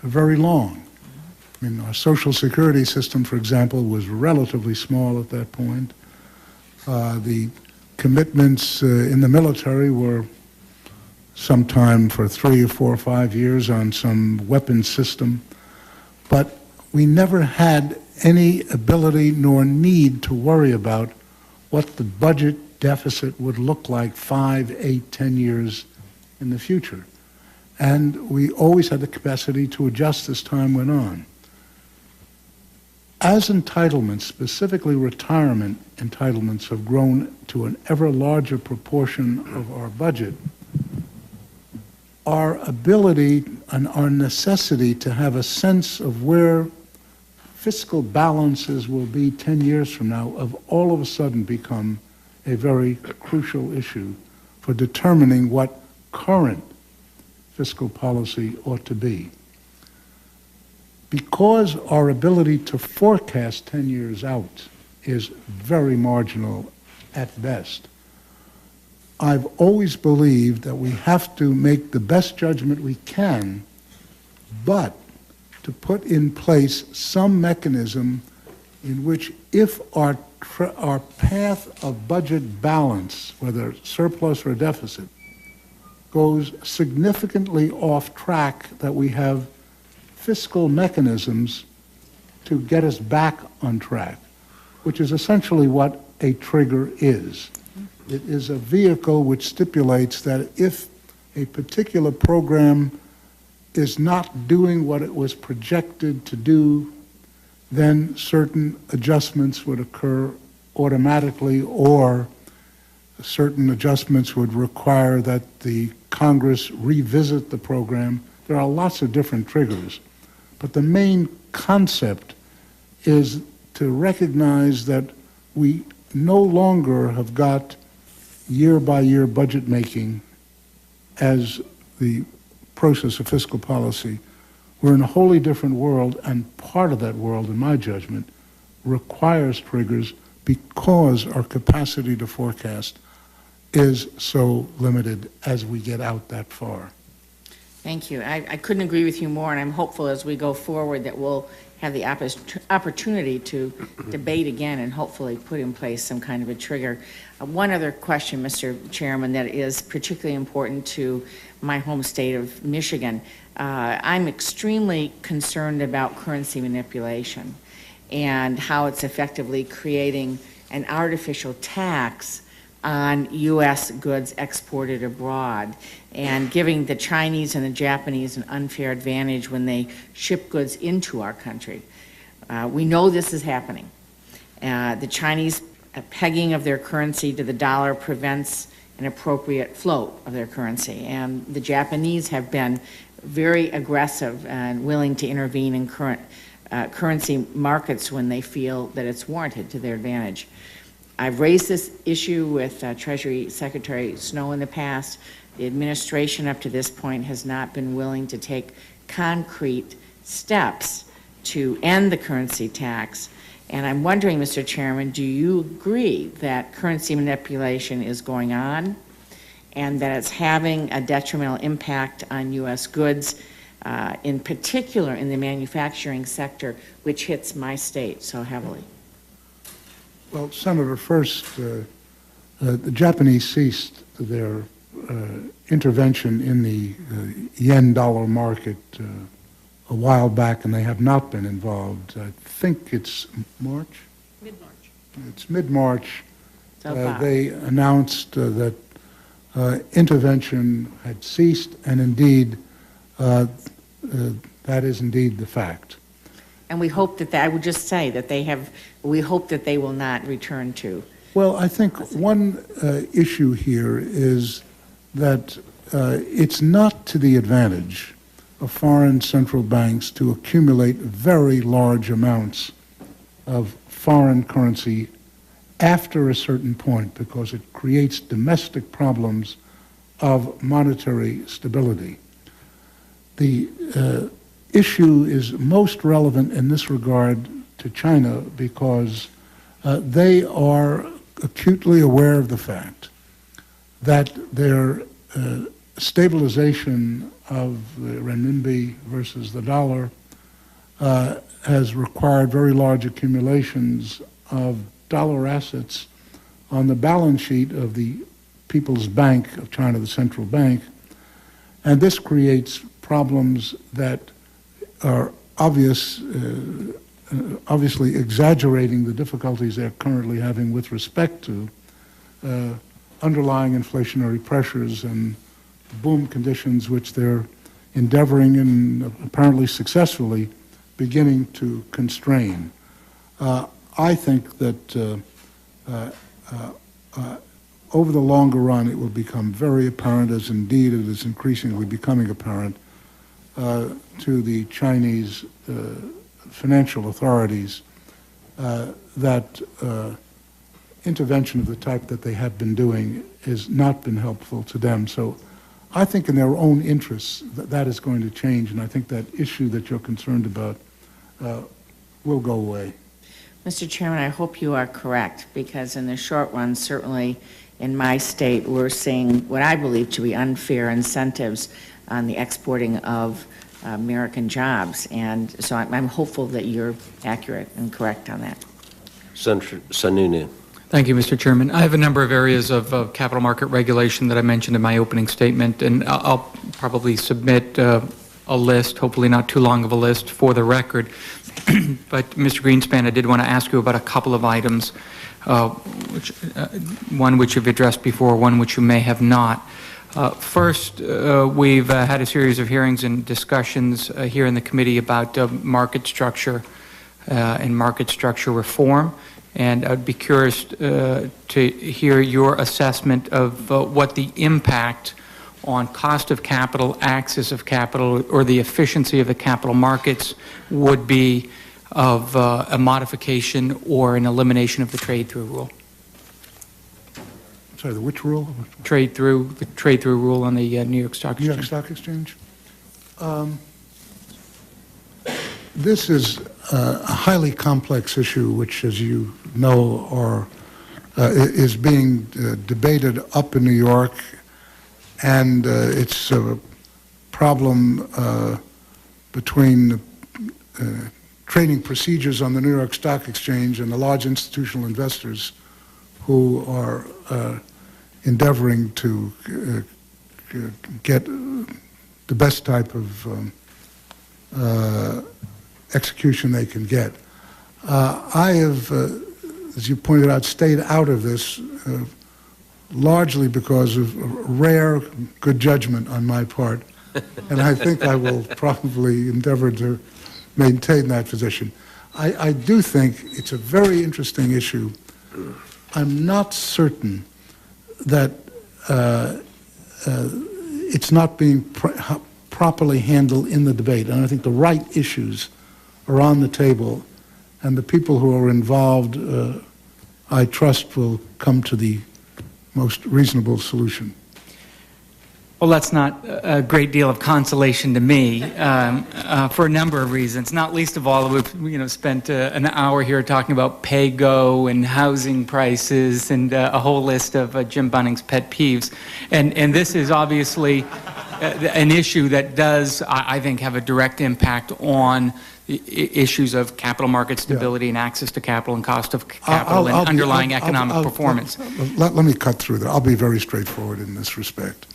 very long. I mean, our Social Security system, for example, was relatively small at that point. The commitments in the military were sometime for 3 or 4 or 5 years on some weapons system, but we never had any ability nor need to worry about what the budget deficit would look like 5, 8, 10 years in the future. And we always had the capacity to adjust as time went on. As entitlements, specifically retirement entitlements, have grown to an ever larger proportion of our budget, our ability and our necessity to have a sense of where fiscal balances will be 10 years from now have all of a sudden become a very crucial issue for determining what current fiscal policy ought to be. Because our ability to forecast 10 years out is very marginal at best, I've always believed that we have to make the best judgment we can, but to put in place some mechanism in which if our path of budget balance, whether surplus or deficit, goes significantly off track, that we have fiscal mechanisms to get us back on track, which is essentially what a trigger is. It is a vehicle which stipulates that if a particular program is not doing what it was projected to do, then certain adjustments would occur automatically, or certain adjustments would require that the Congress revisit the program. There are lots of different triggers, but the main concept is to recognize that we no longer have got year-by-year budget making as the process of fiscal policy. We're in a wholly different world, and part of that world, in my judgment, requires triggers because our capacity to forecast is so limited as we get out that far. Thank you. I couldn't agree with you more, and I'm hopeful as we go forward that we'll have the opportunity to debate again and hopefully put in place some kind of a trigger. One other question, Mr. Chairman, that is particularly important to my home state of Michigan. I'm extremely concerned about currency manipulation and how it's effectively creating an artificial tax on U.S. goods exported abroad and giving the Chinese and the Japanese an unfair advantage when they ship goods into our country. We know this is happening. The Chinese a pegging of their currency to the dollar prevents an appropriate float of their currency. And the Japanese have been very aggressive and willing to intervene in current currency markets when they feel that it's warranted to their advantage. I've raised this issue with Treasury Secretary Snow in the past. The administration up to this point has not been willing to take concrete steps to end the currency tax. And I'm wondering, Mr. Chairman, do you agree that currency manipulation is going on and that it's having a detrimental impact on U.S. goods, in particular in the manufacturing sector, which hits my state so heavily? Well, Senator, first, the Japanese ceased their intervention in the yen-dollar market a while back, and they have not been involved. I think it's March? Mid-March. It's mid-March. So far. They announced that intervention had ceased, and indeed, that is indeed the fact. And we hope that, I would just say that we hope that they will not return to. Well, I think one issue here is that it's not to the advantage of foreign central banks to accumulate very large amounts of foreign currency after a certain point, because it creates domestic problems of monetary stability. The issue is most relevant in this regard to China because they are acutely aware of the fact that their stabilization of the renminbi versus the dollar has required very large accumulations of dollar assets on the balance sheet of the People's Bank of China, the central bank, and this creates problems that are obviously exaggerating the difficulties they're currently having with respect to underlying inflationary pressures and boom conditions which they're endeavoring and apparently successfully beginning to constrain. I think that over the longer run it will become very apparent, as indeed it is increasingly becoming apparent, to the Chinese financial authorities that intervention of the type that they have been doing has not been helpful to them. So I think in their own interests that is going to change, and I think that issue that you're concerned about will go away. Mr. Chairman, I hope you are correct, because in the short run, certainly in my state, we're seeing what I believe to be unfair incentives on the exporting of American jobs. And so I'm hopeful that you're accurate and correct on that. Senator Sununu. Thank you, Mr. Chairman. I have a number of areas of capital market regulation that I mentioned in my opening statement, and I'll probably submit a list, hopefully not too long of a list, for the record. But, Mr. Greenspan, I did want to ask you about a couple of items, one which you've addressed before, one which you may have not. First, we've had a series of hearings and discussions here in the committee about market structure and market structure reform. And I'd be curious to hear your assessment of what the impact on cost of capital, access of capital, or the efficiency of the capital markets would be of a modification or an elimination of the trade-through rule. Sorry, the which rule? The trade-through rule on the New York Stock Exchange. New York Stock Exchange? This is a highly complex issue, which, as you know, is being debated up in New York, and it's a problem between trading procedures on the New York Stock Exchange and the large institutional investors who are endeavoring to get the best type of execution they can get. I have, as you pointed out, stayed out of this largely because of rare good judgment on my part, and I think I will probably endeavor to maintain that position. I do think it's a very interesting issue I'm not certain that it's not being properly handled in the debate. And I think the right issues are on the table, and the people who are involved, I trust, will come to the most reasonable solution. Well, that's not a great deal of consolation to me for a number of reasons. Not least of all, we've spent an hour here talking about pay-go and housing prices and a whole list of Jim Bunning's pet peeves. And this is obviously an issue that does, I think, have a direct impact on the issues of capital market stability and access to capital and cost of capital and underlying economic performance. Let me cut through that. I'll be very straightforward in this respect.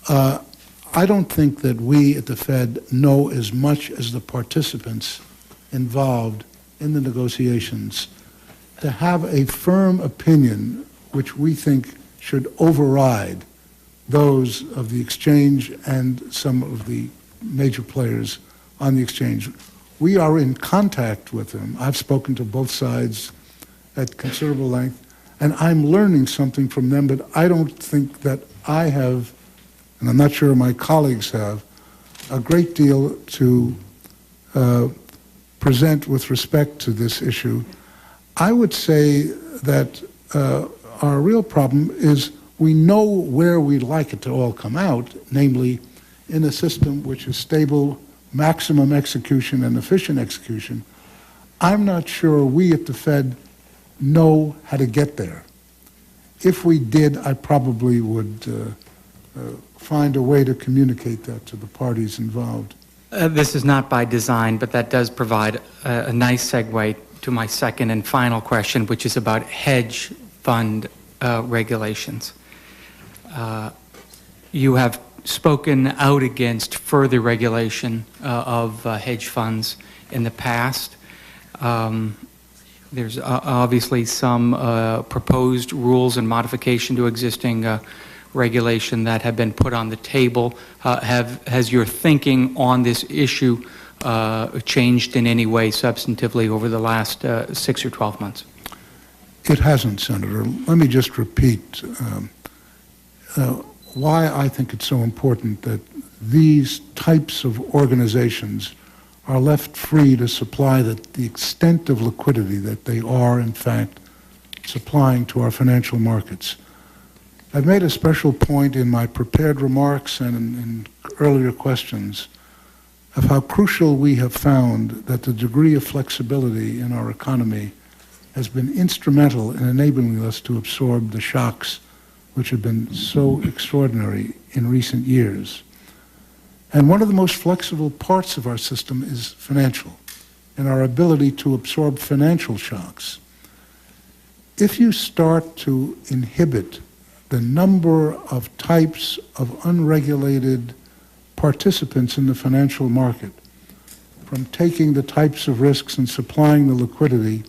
I don't think that we at the Fed know as much as the participants involved in the negotiations to have a firm opinion which we think should override those of the exchange and some of the major players on the exchange. We are in contact with them. I've spoken to both sides at considerable length, and I'm learning something from them, but I don't think that I have, and I'm not sure my colleagues have, a great deal to present with respect to this issue. I would say that our real problem is we know where we'd like it to all come out, namely in a system which is stable, maximum execution, and efficient execution. I'm not sure we at the Fed know how to get there. If we did, I probably would find a way to communicate that to the parties involved. This is not by design, but that does provide a nice segue to my second and final question, which is about hedge fund regulations. You have spoken out against further regulation of hedge funds in the past. There's obviously some proposed rules and modification to existing regulation that have been put on the table. Has your thinking on this issue changed in any way substantively over the last 6 or 12 months? It hasn't, Senator. Let me just repeat why I think it's so important that these types of organizations are left free to supply the extent of liquidity that they are, in fact, supplying to our financial markets. I've made a special point in my prepared remarks and in earlier questions of how crucial we have found that the degree of flexibility in our economy has been instrumental in enabling us to absorb the shocks which have been so extraordinary in recent years. And one of the most flexible parts of our system is financial, and our ability to absorb financial shocks. If you start to inhibit the number of types of unregulated participants in the financial market from taking the types of risks and supplying the liquidity,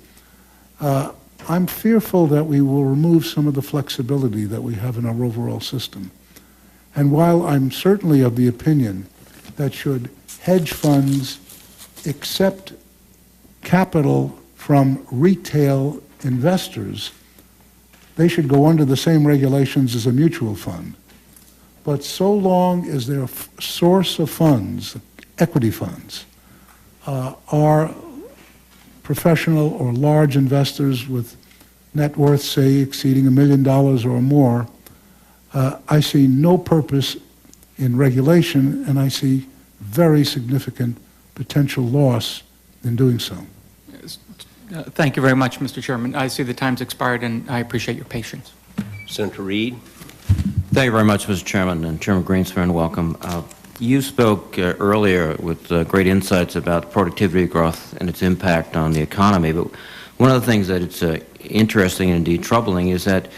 I'm fearful that we will remove some of the flexibility that we have in our overall system. And while I'm certainly of the opinion that should hedge funds accept capital from retail investors, they should go under the same regulations as a mutual fund. But so long as their source of funds, equity funds, are professional or large investors with net worth, say, exceeding $1 million or more, I see no purpose in regulation, and I see very significant potential loss in doing so. Thank you very much, Mr. Chairman. I see the time's expired, and I appreciate your patience. Senator Reid. Thank you very much, Mr. Chairman, and Chairman Greenspan, welcome. You spoke earlier with great insights about productivity growth and its impact on the economy, but one of the things that it's interesting and indeed troubling is that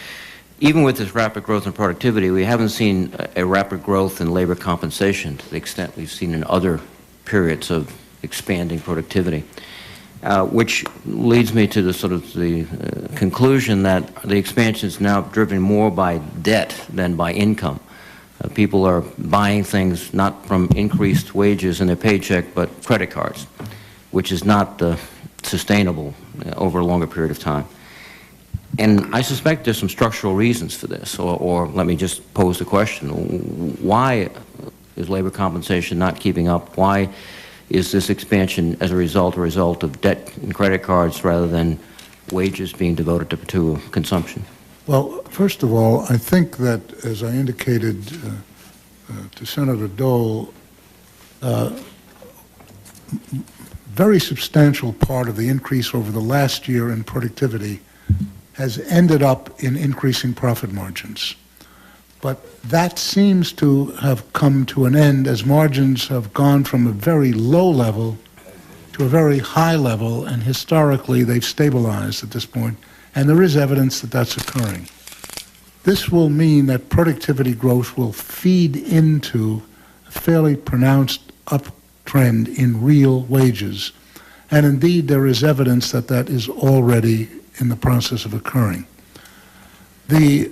even with this rapid growth in productivity, we haven't seen a rapid growth in labor compensation to the extent we've seen in other periods of expanding productivity, which leads me to the sort of the conclusion that the expansion is now driven more by debt than by income. People are buying things not from increased wages in their paycheck, but credit cards, which is not sustainable over a longer period of time. And I suspect there's some structural reasons for this, or let me just pose the question. Why is labor compensation not keeping up? Why is this expansion as a result of debt and credit cards rather than wages being devoted to consumption? Well, first of all, I think that, as I indicated to Senator Dole, very substantial part of the increase over the last year in productivity has ended up in increasing profit margins. But that seems to have come to an end as margins have gone from a very low level to a very high level, and historically they've stabilized at this point, and there is evidence that that's occurring. This will mean that productivity growth will feed into a fairly pronounced uptrend in real wages, and indeed there is evidence that that is already in the process of occurring. The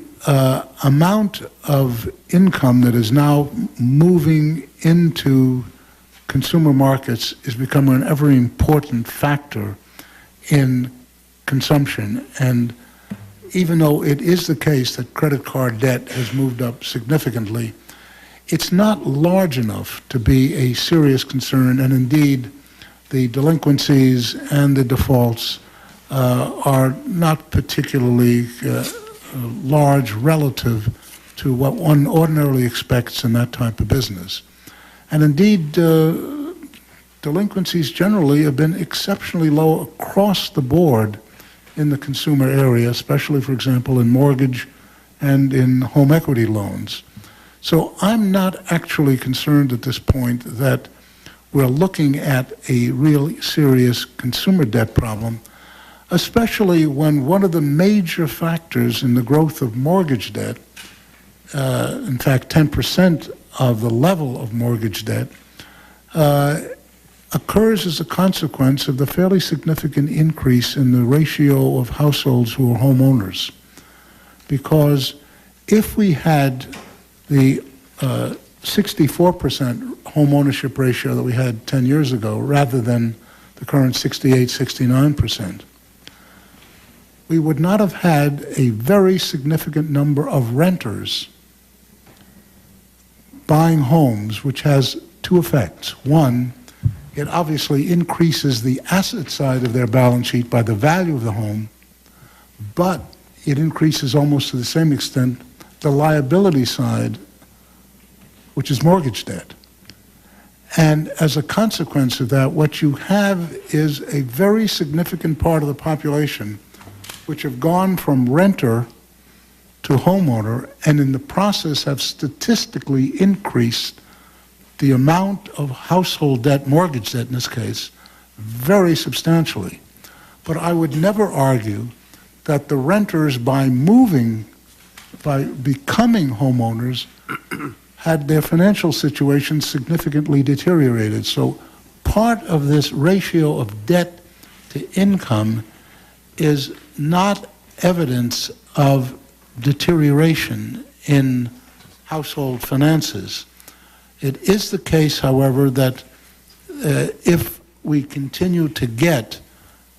amount of income that is now moving into consumer markets is becoming an ever important factor in consumption. And even though it is the case that credit card debt has moved up significantly, it's not large enough to be a serious concern, and indeed the delinquencies and the defaults are not particularly large relative to what one ordinarily expects in that type of business. And indeed, delinquencies generally have been exceptionally low across the board in the consumer area, especially, for example, in mortgage and in home equity loans. So I'm not actually concerned at this point that we're looking at a really serious consumer debt problem, especially when one of the major factors in the growth of mortgage debt, in fact 10% of the level of mortgage debt, occurs as a consequence of the fairly significant increase in the ratio of households who are homeowners. Because if we had the 64% home ownership ratio that we had 10 years ago, rather than the current 68, 69%, we would not have had a very significant number of renters buying homes, which has two effects. One, it obviously increases the asset side of their balance sheet by the value of the home, but it increases almost to the same extent the liability side, which is mortgage debt. And as a consequence of that, what you have is a very significant part of the population which have gone from renter to homeowner, and in the process have statistically increased the amount of household debt, mortgage debt in this case, very substantially. But I would never argue that the renters, by becoming homeowners, had their financial situation significantly deteriorated. So part of this ratio of debt to income is not evidence of deterioration in household finances. It is the case, however, that if we continue to get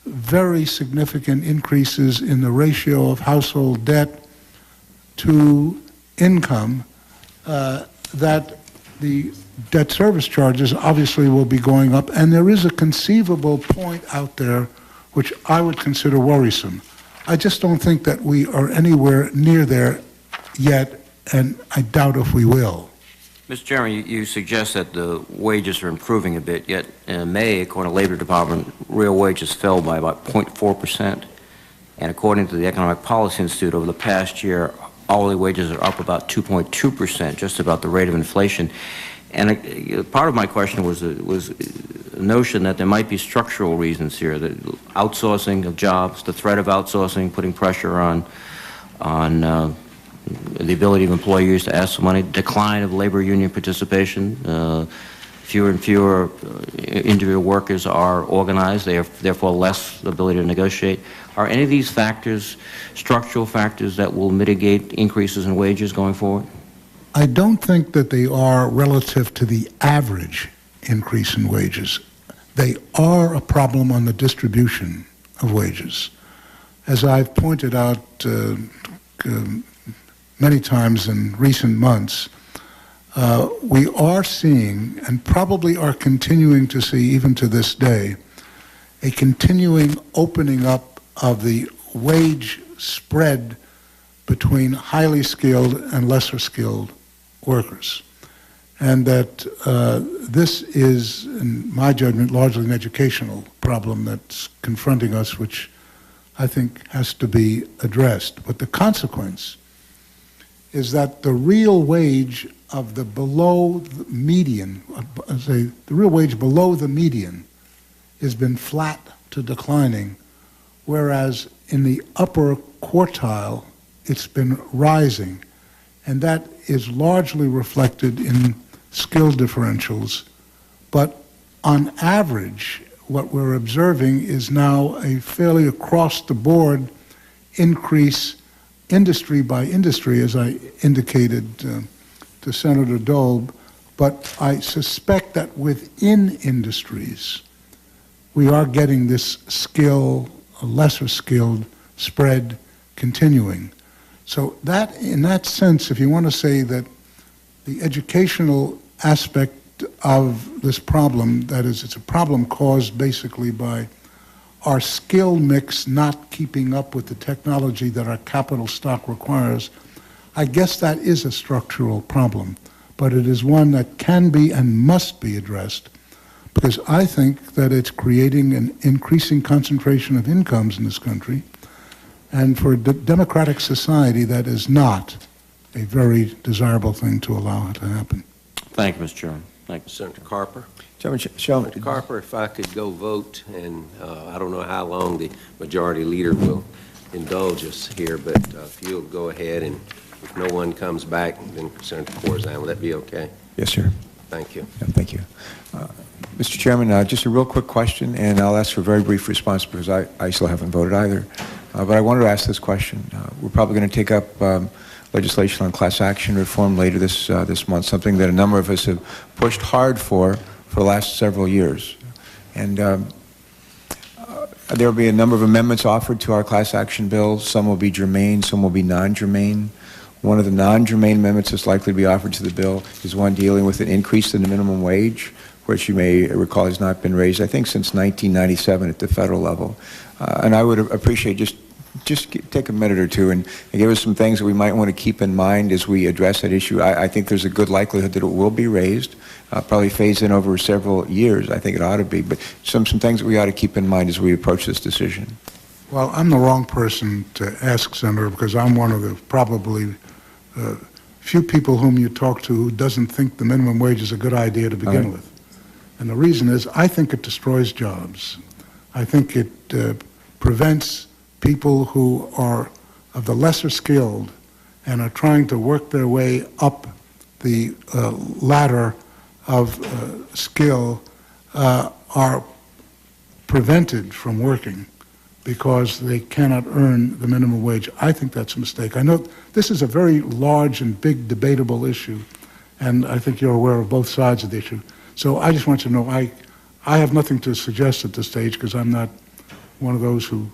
very significant increases in the ratio of household debt to income, that the debt service charges obviously will be going up, and there is a conceivable point out there which I would consider worrisome. I just don't think that we are anywhere near there yet, and I doubt if we will. Mr. Chairman, you suggest that the wages are improving a bit, yet in May, according to the Labor Department, real wages fell by about 0.4%. And according to the Economic Policy Institute, over the past year, hourly wages are up about 2.2%, just about the rate of inflation. And part of my question was the notion that there might be structural reasons here, the outsourcing of jobs, the threat of outsourcing, putting pressure on the ability of employers to ask for money, decline of labor union participation, fewer and fewer individual workers are organized, they have therefore less ability to negotiate. Are any of these factors structural factors that will mitigate increases in wages going forward? I don't think that they are relative to the average increase in wages. They are a problem on the distribution of wages. as I've pointed out many times in recent months, we are seeing, and probably are continuing to see even to this day, a continuing opening up of the wage spread between highly skilled and lesser skilled workers. And that this is, in my judgment, largely an educational problem that's confronting us, which I think has to be addressed. But the consequence is that the real wage of the below the median, the real wage below the median has been flat to declining, whereas in the upper quartile, it's been rising. And that is largely reflected in skill differentials. But on average, what we're observing is now a fairly across-the-board increase industry by industry, as I indicated to Senator Dolb, but I suspect that within industries, we are getting this lesser skilled spread continuing. So that, in that sense, if you want to say that the educational aspect of this problem, that is, it's a problem caused basically by our skill mix not keeping up with the technology that our capital stock requires, I guess that is a structural problem, but it is one that can be and must be addressed, because I think that it's creating an increasing concentration of incomes in this country, and for a democratic society, that is not a very desirable thing to allow to happen. Thank you, Mr. Chairman. Thank you. Senator Carper. Senator Carper, if I could go vote, and I don't know how long the majority leader will indulge us here, but if you'll go ahead, and if no one comes back, then Senator Corzine, will that be okay? Yes, sir. Thank you. Yeah, thank you. Mr. Chairman, just a real quick question, and I'll ask for a very brief response because I still haven't voted either. But I wanted to ask this question. We're probably going to take up legislation on class action reform later this month, something that a number of us have pushed hard for the last several years. And there will be a number of amendments offered to our class action bill. Some will be germane, some will be non-germane. One of the non-germane amendments that's likely to be offered to the bill is one dealing with an increase in the minimum wage, which you may recall has not been raised, I think, since 1997 at the federal level. And I would appreciate just take a minute or two and give us some things that we might want to keep in mind as we address that issue. I think there's a good likelihood that it will be raised, probably phased in over several years. I think it ought to be, but some things that we ought to keep in mind as we approach this decision. Well, I'm the wrong person to ask, Senator, because I'm one of the probably few people whom you talk to who doesn't think the minimum wage is a good idea to begin with. And the reason is I think it destroys jobs. I think it prevents people who are of the lesser skilled and are trying to work their way up the ladder of skill are prevented from working because they cannot earn the minimum wage. I think that's a mistake. I know this is a very large and big debatable issue, and I think you're aware of both sides of the issue. So I just want you to know I have nothing to suggest at this stage because I'm not one of those who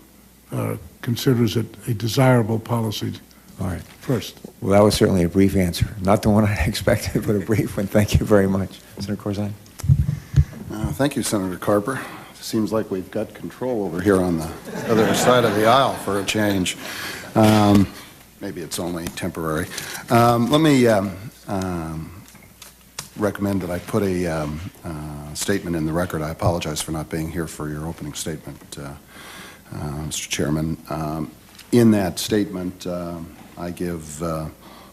considers it a desirable policy. All right. First. Well, that was certainly a brief answer. Not the one I expected, but a brief one. Thank you very much. Senator Corzine. Thank you, Senator Carper. Seems like we've got control over here on the other side of the aisle for a change. Maybe it's only temporary. Let me recommend that I put a statement in the record. I apologize for not being here for your opening statement, Mr. Chairman. In that statement, I give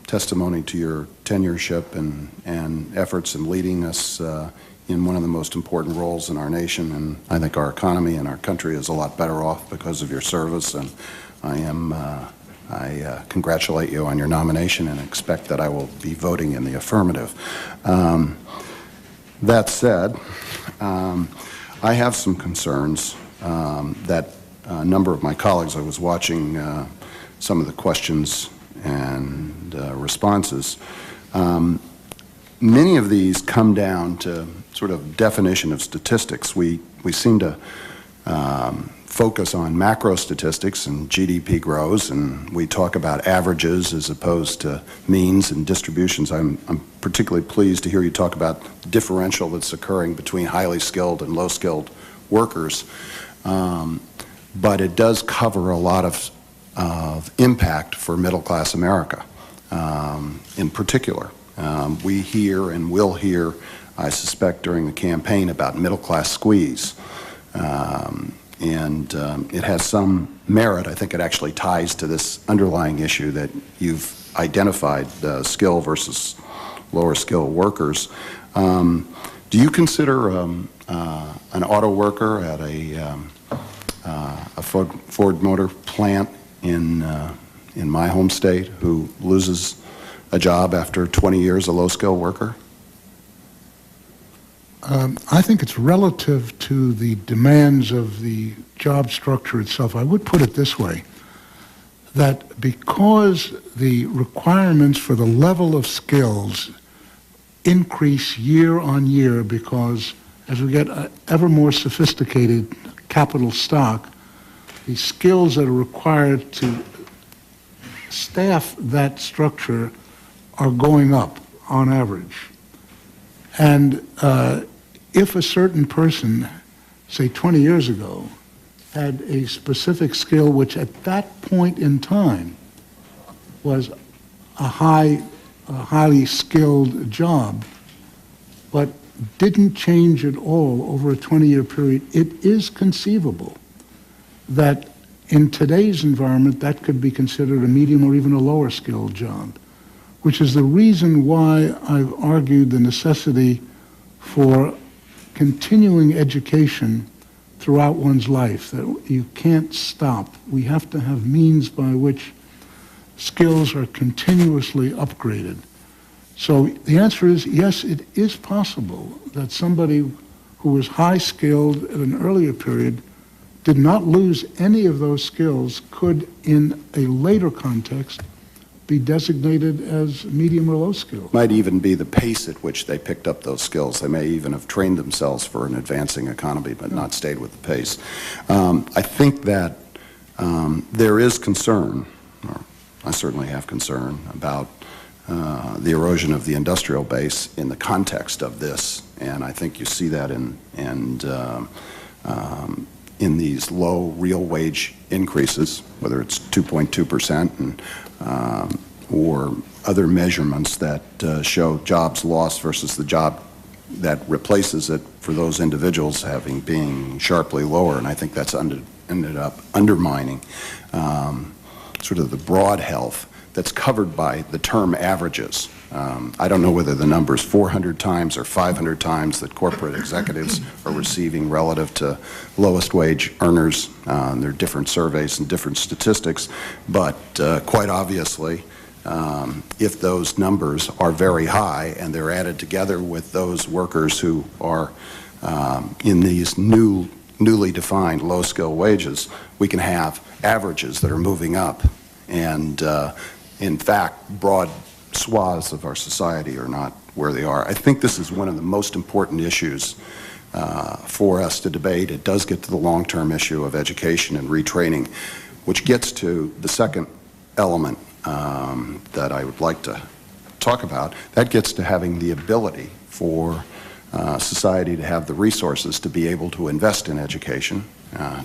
testimony to your tenureship and efforts in leading us in one of the most important roles in our nation, and I think our economy and our country is a lot better off because of your service, and I congratulate you on your nomination and expect that I will be voting in the affirmative. That said, I have some concerns that a number of my colleagues, I was watching some of the questions and responses. Many of these come down to sort of definition of statistics. We seem to focus on macro statistics and GDP grows, and we talk about averages as opposed to means and distributions. I'm particularly pleased to hear you talk about the differential that's occurring between highly skilled and low-skilled workers. But it does cover a lot of impact for middle-class America in particular. We hear and will hear, I suspect, during the campaign about middle-class squeeze. And it has some merit. I think it actually ties to this underlying issue that you've identified, skill versus lower skill workers. Do you consider an auto worker at a Ford Motor plant in my home state who loses a job after 20 years a low-skill worker? I think it's relative to the demands of the job structure itself. I would put it this way, that because the requirements for the level of skills increase year on year, because as we get ever more sophisticated capital stock, the skills that are required to staff that structure are going up on average. And if a certain person, say 20 years ago, had a specific skill which at that point in time was a highly skilled job, but didn't change at all over a 20-year period, it is conceivable that in today's environment that could be considered a medium or even a lower skilled job, which is the reason why I've argued the necessity for continuing education throughout one's life, that you can't stop. We have to have means by which skills are continuously upgraded. So the answer is yes, it is possible that somebody who was high skilled at an earlier period did not lose any of those skills could in a later context be designated as medium or low skill. Might even be the pace at which they picked up those skills. They may even have trained themselves for an advancing economy but not stayed with the pace. I think that there is concern, or I certainly have concern, about the erosion of the industrial base in the context of this, and I think you see that in these low real wage increases, whether it's 2.2% and or other measurements that show jobs lost versus the job that replaces it for those individuals being sharply lower. And I think that's ended up undermining sort of the broad health that's covered by the term averages. I don't know whether the number is 400 times or 500 times that corporate executives are receiving relative to lowest wage earners. There are different surveys and different statistics, but quite obviously, if those numbers are very high and they're added together with those workers who are in these newly defined low-skill wages, we can have averages that are moving up. And in fact, broad swaths of our society are not where they are. I think this is one of the most important issues for us to debate. It does get to the long-term issue of education and retraining, which gets to the second element that I would like to talk about. That gets to having the ability for society to have the resources to be able to invest in education,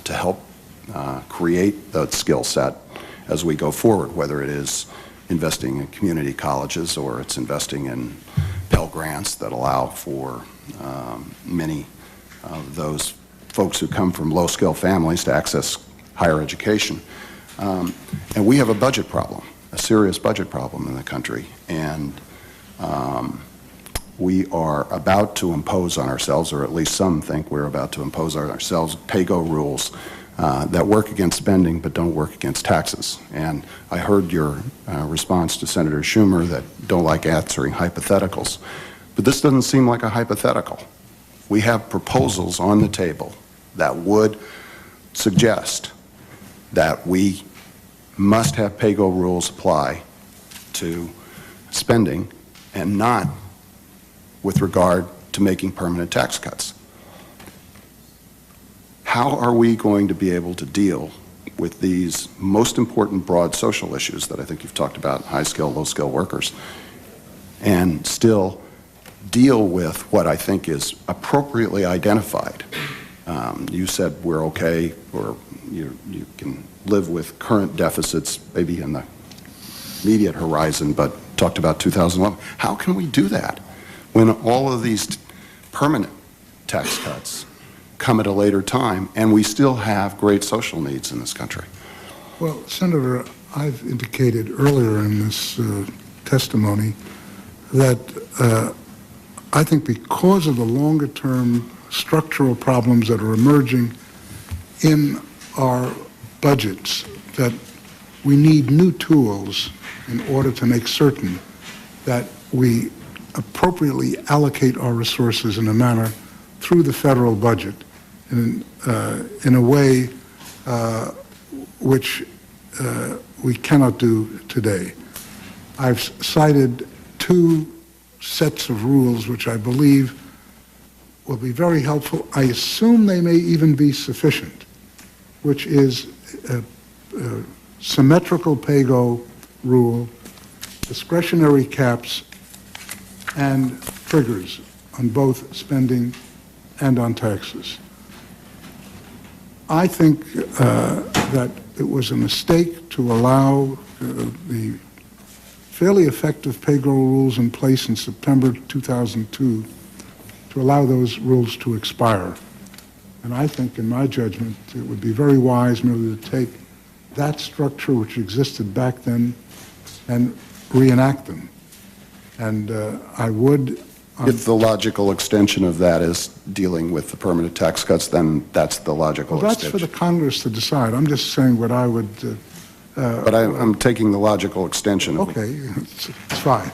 to help create that skill set as we go forward, whether it is investing in community colleges or it's investing in Pell Grants that allow for many of those folks who come from low-skill families to access higher education. And we have a budget problem, a serious budget problem in the country, and we are about to impose on ourselves, or at least some think we're about to impose on ourselves, pay-go rules that work against spending but don't work against taxes. And I heard your response to Senator Schumer that don't like answering hypotheticals. But this doesn't seem like a hypothetical. We have proposals on the table that would suggest that we must have pay-go rules apply to spending and not with regard to making permanent tax cuts. how are we going to be able to deal with these most important broad social issues that I think you've talked about, high-skilled, low-skilled workers, and still deal with what I think is appropriately identified? You said we're okay, or you can live with current deficits maybe in the immediate horizon, but talked about 2011. How can we do that when all of these permanent tax cuts come at a later time and we still have great social needs in this country? Well, Senator, I've indicated earlier in this testimony that I think because of the longer-term structural problems that are emerging in our budgets, that we need new tools in order to make certain that we appropriately allocate our resources in a manner through the federal budget in a way which we cannot do today. I've cited two sets of rules which I believe will be very helpful. I assume they may even be sufficient, which is a symmetrical pay-go rule, discretionary caps, and triggers on both spending and on taxes. I think that it was a mistake to allow the fairly effective pay-go rules in place in September 2002 to allow those rules to expire. And I think, in my judgment, it would be very wise merely to take that structure which existed back then and reenact them. And I would... If the logical extension of that is dealing with the permanent tax cuts, then that's the logical Well, that's extension. for the Congress to decide. I'm just saying what I would... But I'm taking the logical extension. Okay, it's fine.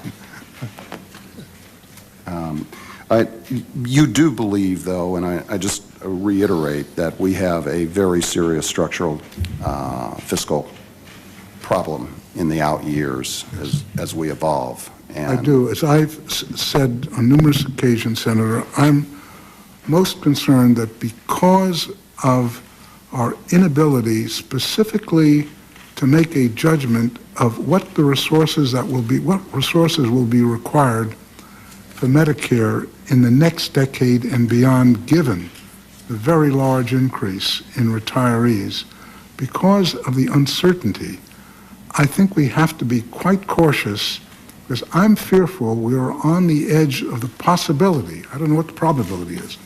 You do believe, though, and I just reiterate, that we have a very serious structural fiscal problem in the out years as we evolve. I do. As I've said on numerous occasions, Senator, I'm most concerned that because of our inability specifically to make a judgment of what the resources that will be, what resources will be required for Medicare in the next decade and beyond, given the very large increase in retirees, because of the uncertainty, I think we have to be quite cautious, because I'm fearful we are on the edge of the possibility, I don't know what the probability is,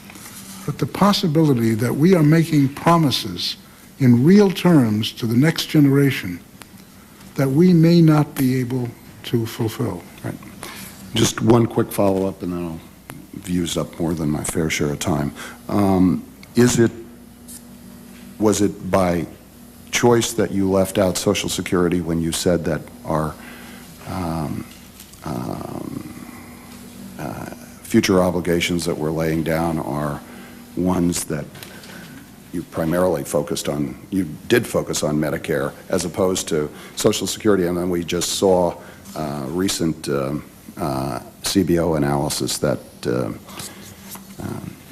but the possibility that we are making promises in real terms to the next generation that we may not be able to fulfill. Right. Just one quick follow-up, and then I'll have used up more than my fair share of time. Was it by choice that you left out Social Security when you said that our future obligations that we're laying down are ones that you primarily focused on, you did focus on Medicare as opposed to Social Security, and then we just saw recent CBO analysis that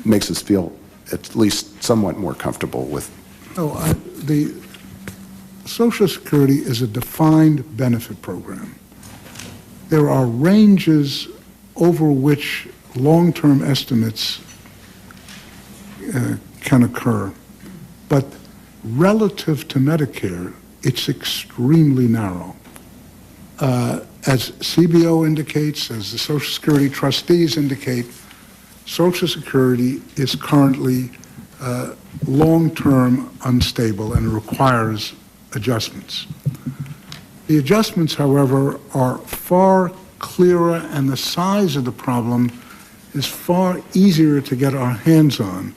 makes us feel at least somewhat more comfortable with. No, the Social Security is a defined benefit program. There are ranges over which long-term estimates can occur, but relative to Medicare, it's extremely narrow. As CBO indicates, as the Social Security trustees indicate, Social Security is currently long-term unstable and requires adjustments. The adjustments, however, are far clearer, and the size of the problem is far easier to get our hands on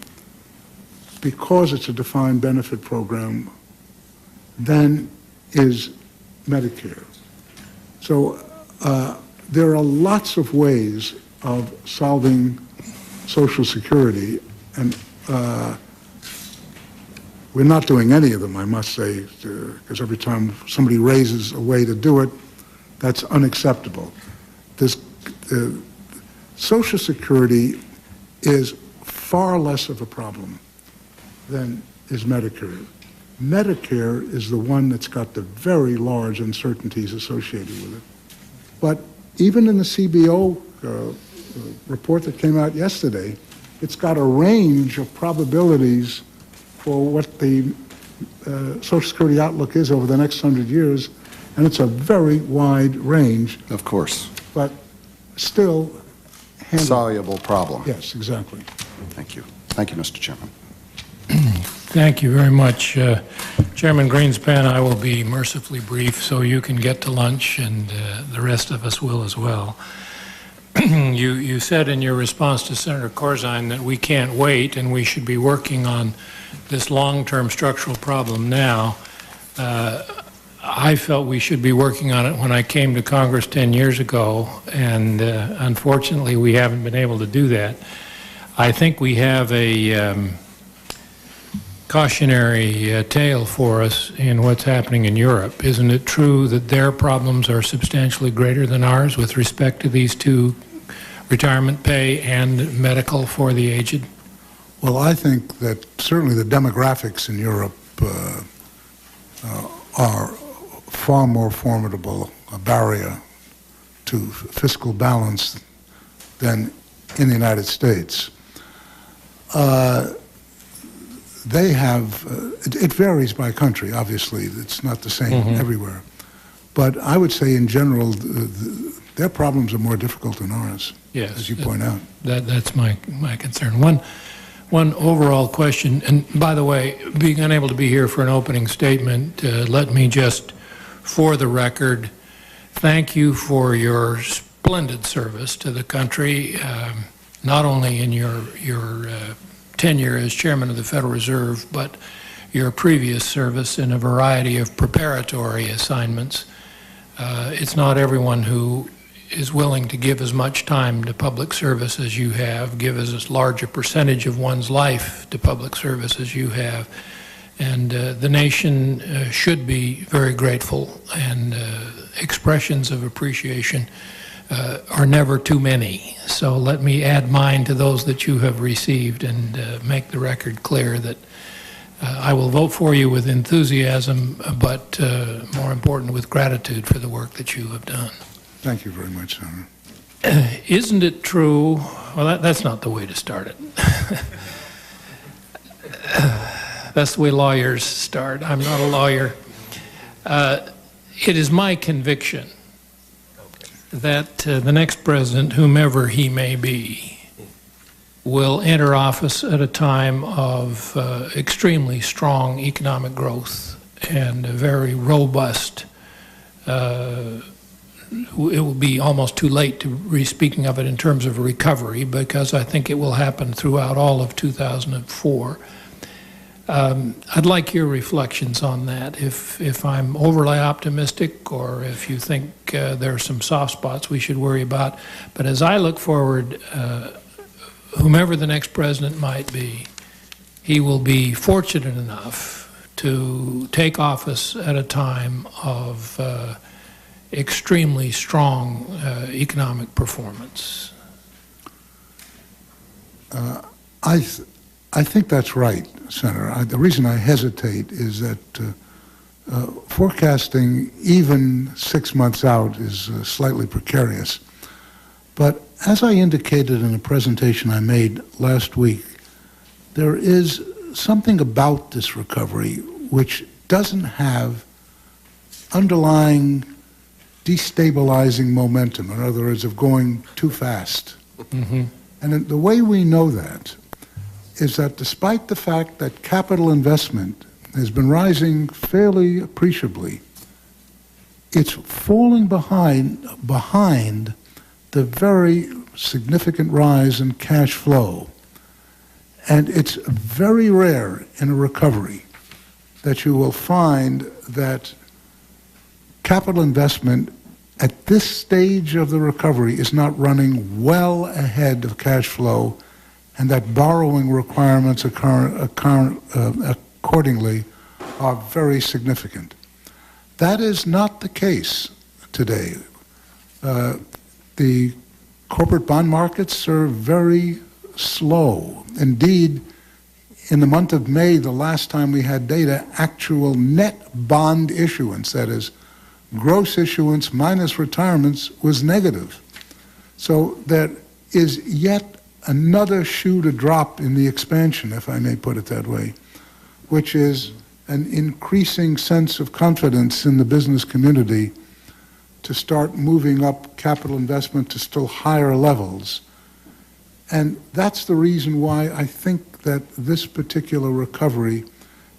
because it's a defined benefit program than is Medicare. So there are lots of ways of solving Social Security, and we're not doing any of them, I must say, because every time somebody raises a way to do it, that's unacceptable. Social Security is far less of a problem than is Medicare. Medicare is the one that's got the very large uncertainties associated with it. But even in the CBO report that came out yesterday, it's got a range of probabilities for what the Social Security outlook is over the next 100 years, and it's a very wide range. Of course. But still Soluble problem. Yes, exactly. Thank you. Thank you, Mr. Chairman. Thank you very much. Chairman Greenspan, I will be mercifully brief so you can get to lunch, and the rest of us will as well. You said in your response to Senator Corzine that we can't wait and we should be working on this long-term structural problem now. I felt we should be working on it when I came to Congress 10 years ago, and unfortunately we haven't been able to do that. I think we have a cautionary tale for us in what's happening in Europe. Isn't it true that their problems are substantially greater than ours with respect to these two, retirement pay and medical for the aged? Well, I think that certainly the demographics in Europe are far more formidable a barrier to fiscal balance than in the United States. They have, it varies by country, obviously. It's not the same everywhere. But I would say in general, their problems are more difficult than ours, yes, as you point out. That's my concern. One overall question, and by the way, being unable to be here for an opening statement, let me just, for the record, thank you for your splendid service to the country, not only in your tenure as chairman of the Federal Reserve, but your previous service in a variety of preparatory assignments. It's not everyone who is willing to give as much time to public service as you have, give as large a percentage of one's life to public service as you have. And the nation should be very grateful, and expressions of appreciation are never too many. So let me add mine to those that you have received and make the record clear that I will vote for you with enthusiasm, but more important, with gratitude for the work that you have done. Thank you very much, Senator. Isn't it true? Well, that's not the way to start it. That's the way lawyers start. I'm not a lawyer. It is my conviction that the next president, whomever he may be, will enter office at a time of extremely strong economic growth and a very robust, it will be almost too late to be speaking of it in terms of recovery, because I think it will happen throughout all of 2004. I'd like your reflections on that, if I'm overly optimistic or if you think there are some soft spots we should worry about. But as I look forward, whomever the next president might be, he will be fortunate enough to take office at a time of extremely strong economic performance. I think that's right, Senator. The reason I hesitate is that forecasting even 6 months out is slightly precarious. But as I indicated in a presentation I made last week, there is something about this recovery which doesn't have underlying destabilizing momentum, in other words, of going too fast. And the way we know that is that despite the fact that capital investment has been rising fairly appreciably, it's falling behind the very significant rise in cash flow. And it's very rare in a recovery that you will find that capital investment at this stage of the recovery is not running well ahead of cash flow, and that borrowing requirements accordingly are very significant. That is not the case today. The corporate bond markets are very slow. Indeed, in the month of May, the last time we had data, actual net bond issuance, that is, gross issuance minus retirements, was negative. So there is yet another shoe to drop in the expansion, if I may put it that way, which is an increasing sense of confidence in the business community to start moving up capital investment to still higher levels. And that's the reason why I think that this particular recovery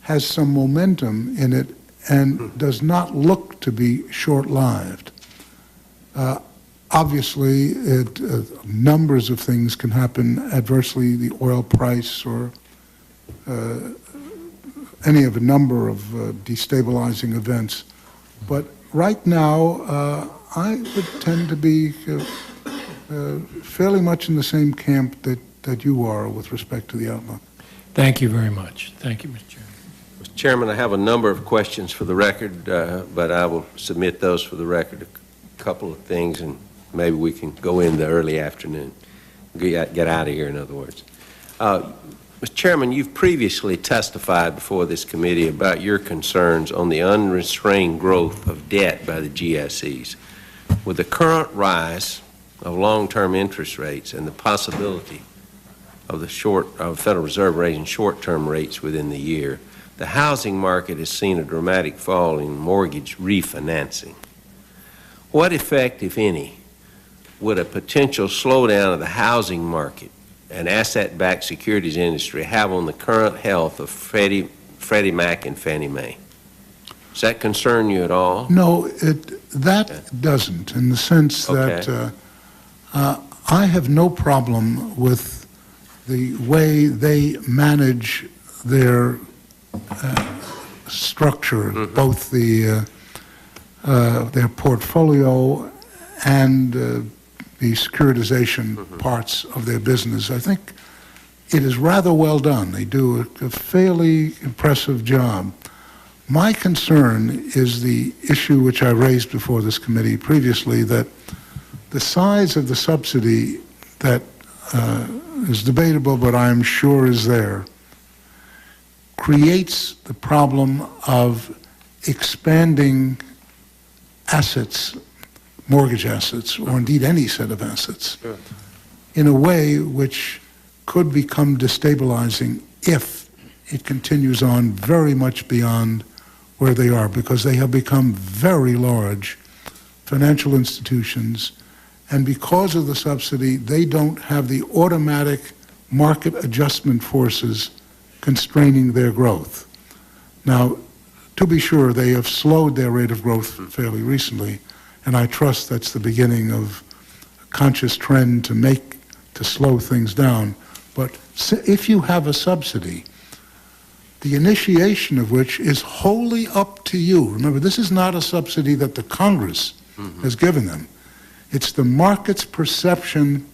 has some momentum in it and does not look to be short-lived. Obviously, numbers of things can happen adversely, the oil price or any of a number of destabilizing events. But right now, I would tend to be fairly much in the same camp that you are with respect to the outlook. Thank you very much. Thank you, Mr. Chairman. Mr. Chairman, I have a number of questions for the record, but I will submit those for the record. A couple of things, and maybe we can go in the early afternoon, get out of here, in other words. Mr. Chairman, you've previously testified before this committee about your concerns on the unrestrained growth of debt by the GSEs. With the current rise of long-term interest rates and the possibility of the Federal Reserve raising short-term rates within the year, the housing market has seen a dramatic fall in mortgage refinancing. What effect, if any, would a potential slowdown of the housing market and asset-backed securities industry have on the current health of Freddie Mac and Fannie Mae? Does that concern you at all? No, that doesn't, in the sense that I have no problem with the way they manage their structure, both their portfolio and the securitization parts of their business. I think it is rather well done. They do a fairly impressive job. My concern is the issue which I raised before this committee previously, that the size of the subsidy that is debatable, but I'm sure is there, creates the problem of expanding assets, mortgage assets, or indeed any set of assets, in a way which could become destabilizing if it continues on very much beyond where they are, because they have become very large financial institutions, and because of the subsidy, they don't have the automatic market adjustment forces constraining their growth. Now, to be sure, they have slowed their rate of growth fairly recently, and I trust that's the beginning of a conscious trend to slow things down. But if you have a subsidy, the initiation of which is wholly up to you. Remember, this is not a subsidy that the Congress has given them. It's the market's perception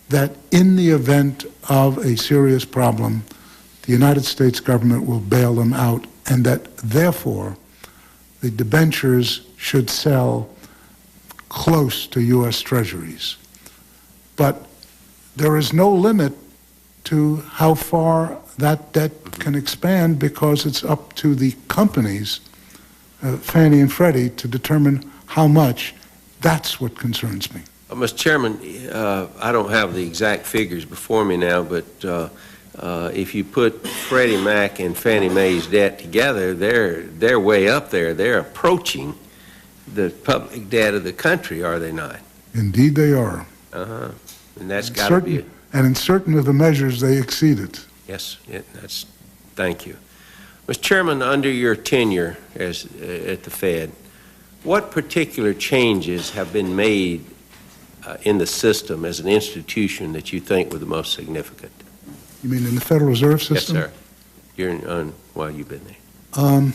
that in the event of a serious problem, the United States government will bail them out, and that therefore the debentures should sell close to U.S. Treasuries. But there is no limit to how far that debt can expand, because it's up to the companies, Fannie and Freddie, to determine how much. That's what concerns me. Mr. Chairman, I don't have the exact figures before me now, but if you put Freddie Mac and Fannie Mae's debt together, they're way up there. They're approaching the public debt of the country, are they not? Indeed they are. And that's got to be... And in certain of the measures, they exceed it. Yes, thank you. Mr. Chairman, under your tenure at the Fed, what particular changes have been made in the system as an institution that you think were the most significant? You mean in the Federal Reserve System? Yes, sir. While you've been there.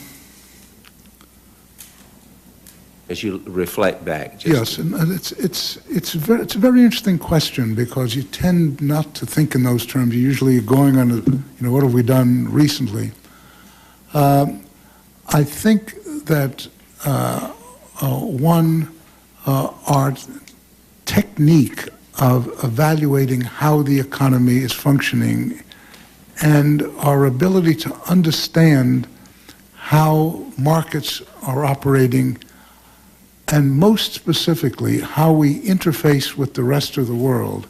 As you reflect back. Yes, and it's a very interesting question, because you tend not to think in those terms. You're usually going on, what have we done recently? I think that our technique of evaluating how the economy is functioning and our ability to understand how markets are operating, and most specifically, how we interface with the rest of the world,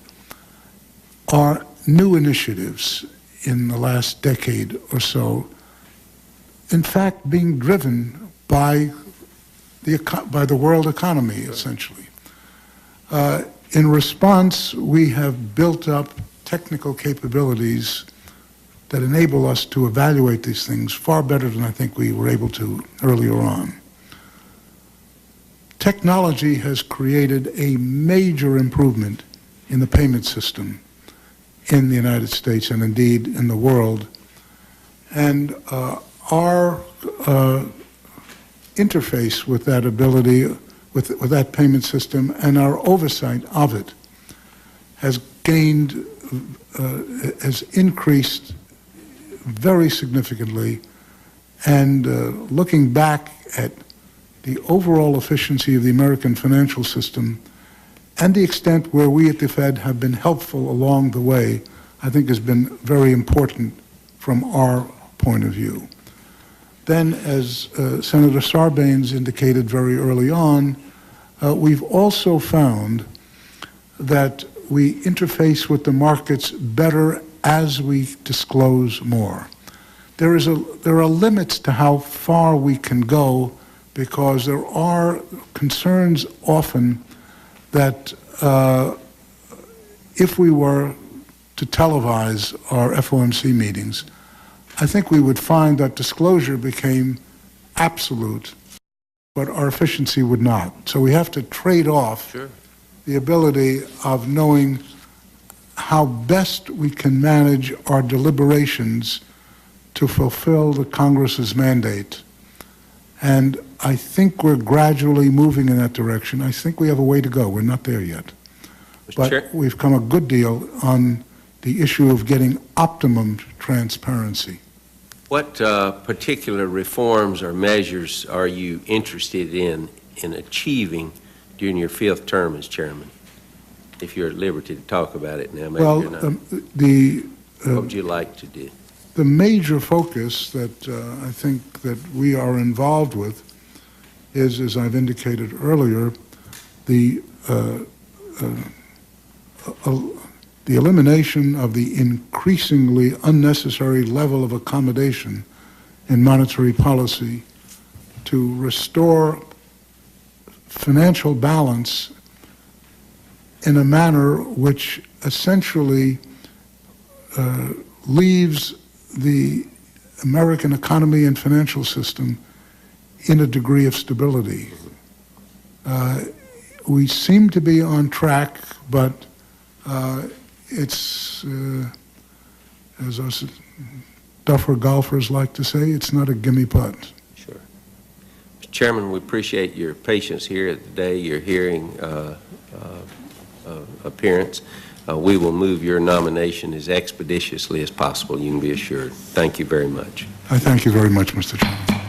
are new initiatives in the last decade or so, in fact, being driven by the world economy, essentially. In response, we have built up technical capabilities that enable us to evaluate these things far better than I think we were able to earlier on. Technology has created a major improvement in the payment system in the United States and indeed in the world. And our interface with that ability, with that payment system, and our oversight of it has gained, has increased very significantly. And looking back at the overall efficiency of the American financial system and the extent where we at the Fed have been helpful along the way, I think has been very important from our point of view. Then, as Senator Sarbanes indicated very early on, we've also found that we interface with the markets better as we disclose more. There are limits to how far we can go, because there are concerns often that if we were to televise our FOMC meetings, I think we would find that disclosure became absolute, but our efficiency would not. So we have to trade off the ability of knowing how best we can manage our deliberations to fulfill the Congress's mandate. And I think we're gradually moving in that direction. I think we have a way to go. We're not there yet. But we've come a good deal on the issue of getting optimum transparency. What particular reforms or measures are you interested in achieving during your 5th term as chairman? If you're at liberty to talk about it now, maybe you're not. What would you like to do? The major focus that I think that we are involved with is, as I've indicated earlier, the elimination of the increasingly unnecessary level of accommodation in monetary policy to restore financial balance in a manner which essentially leaves the American economy and financial system in a degree of stability. We seem to be on track, but it's, as us duffer golfers like to say, it's not a gimme putt. Sure. Mr. Chairman, we appreciate your patience here today, your hearing appearance. We will move your nomination as expeditiously as possible, you can be assured. Thank you very much. I thank you very much, Mr. Chairman.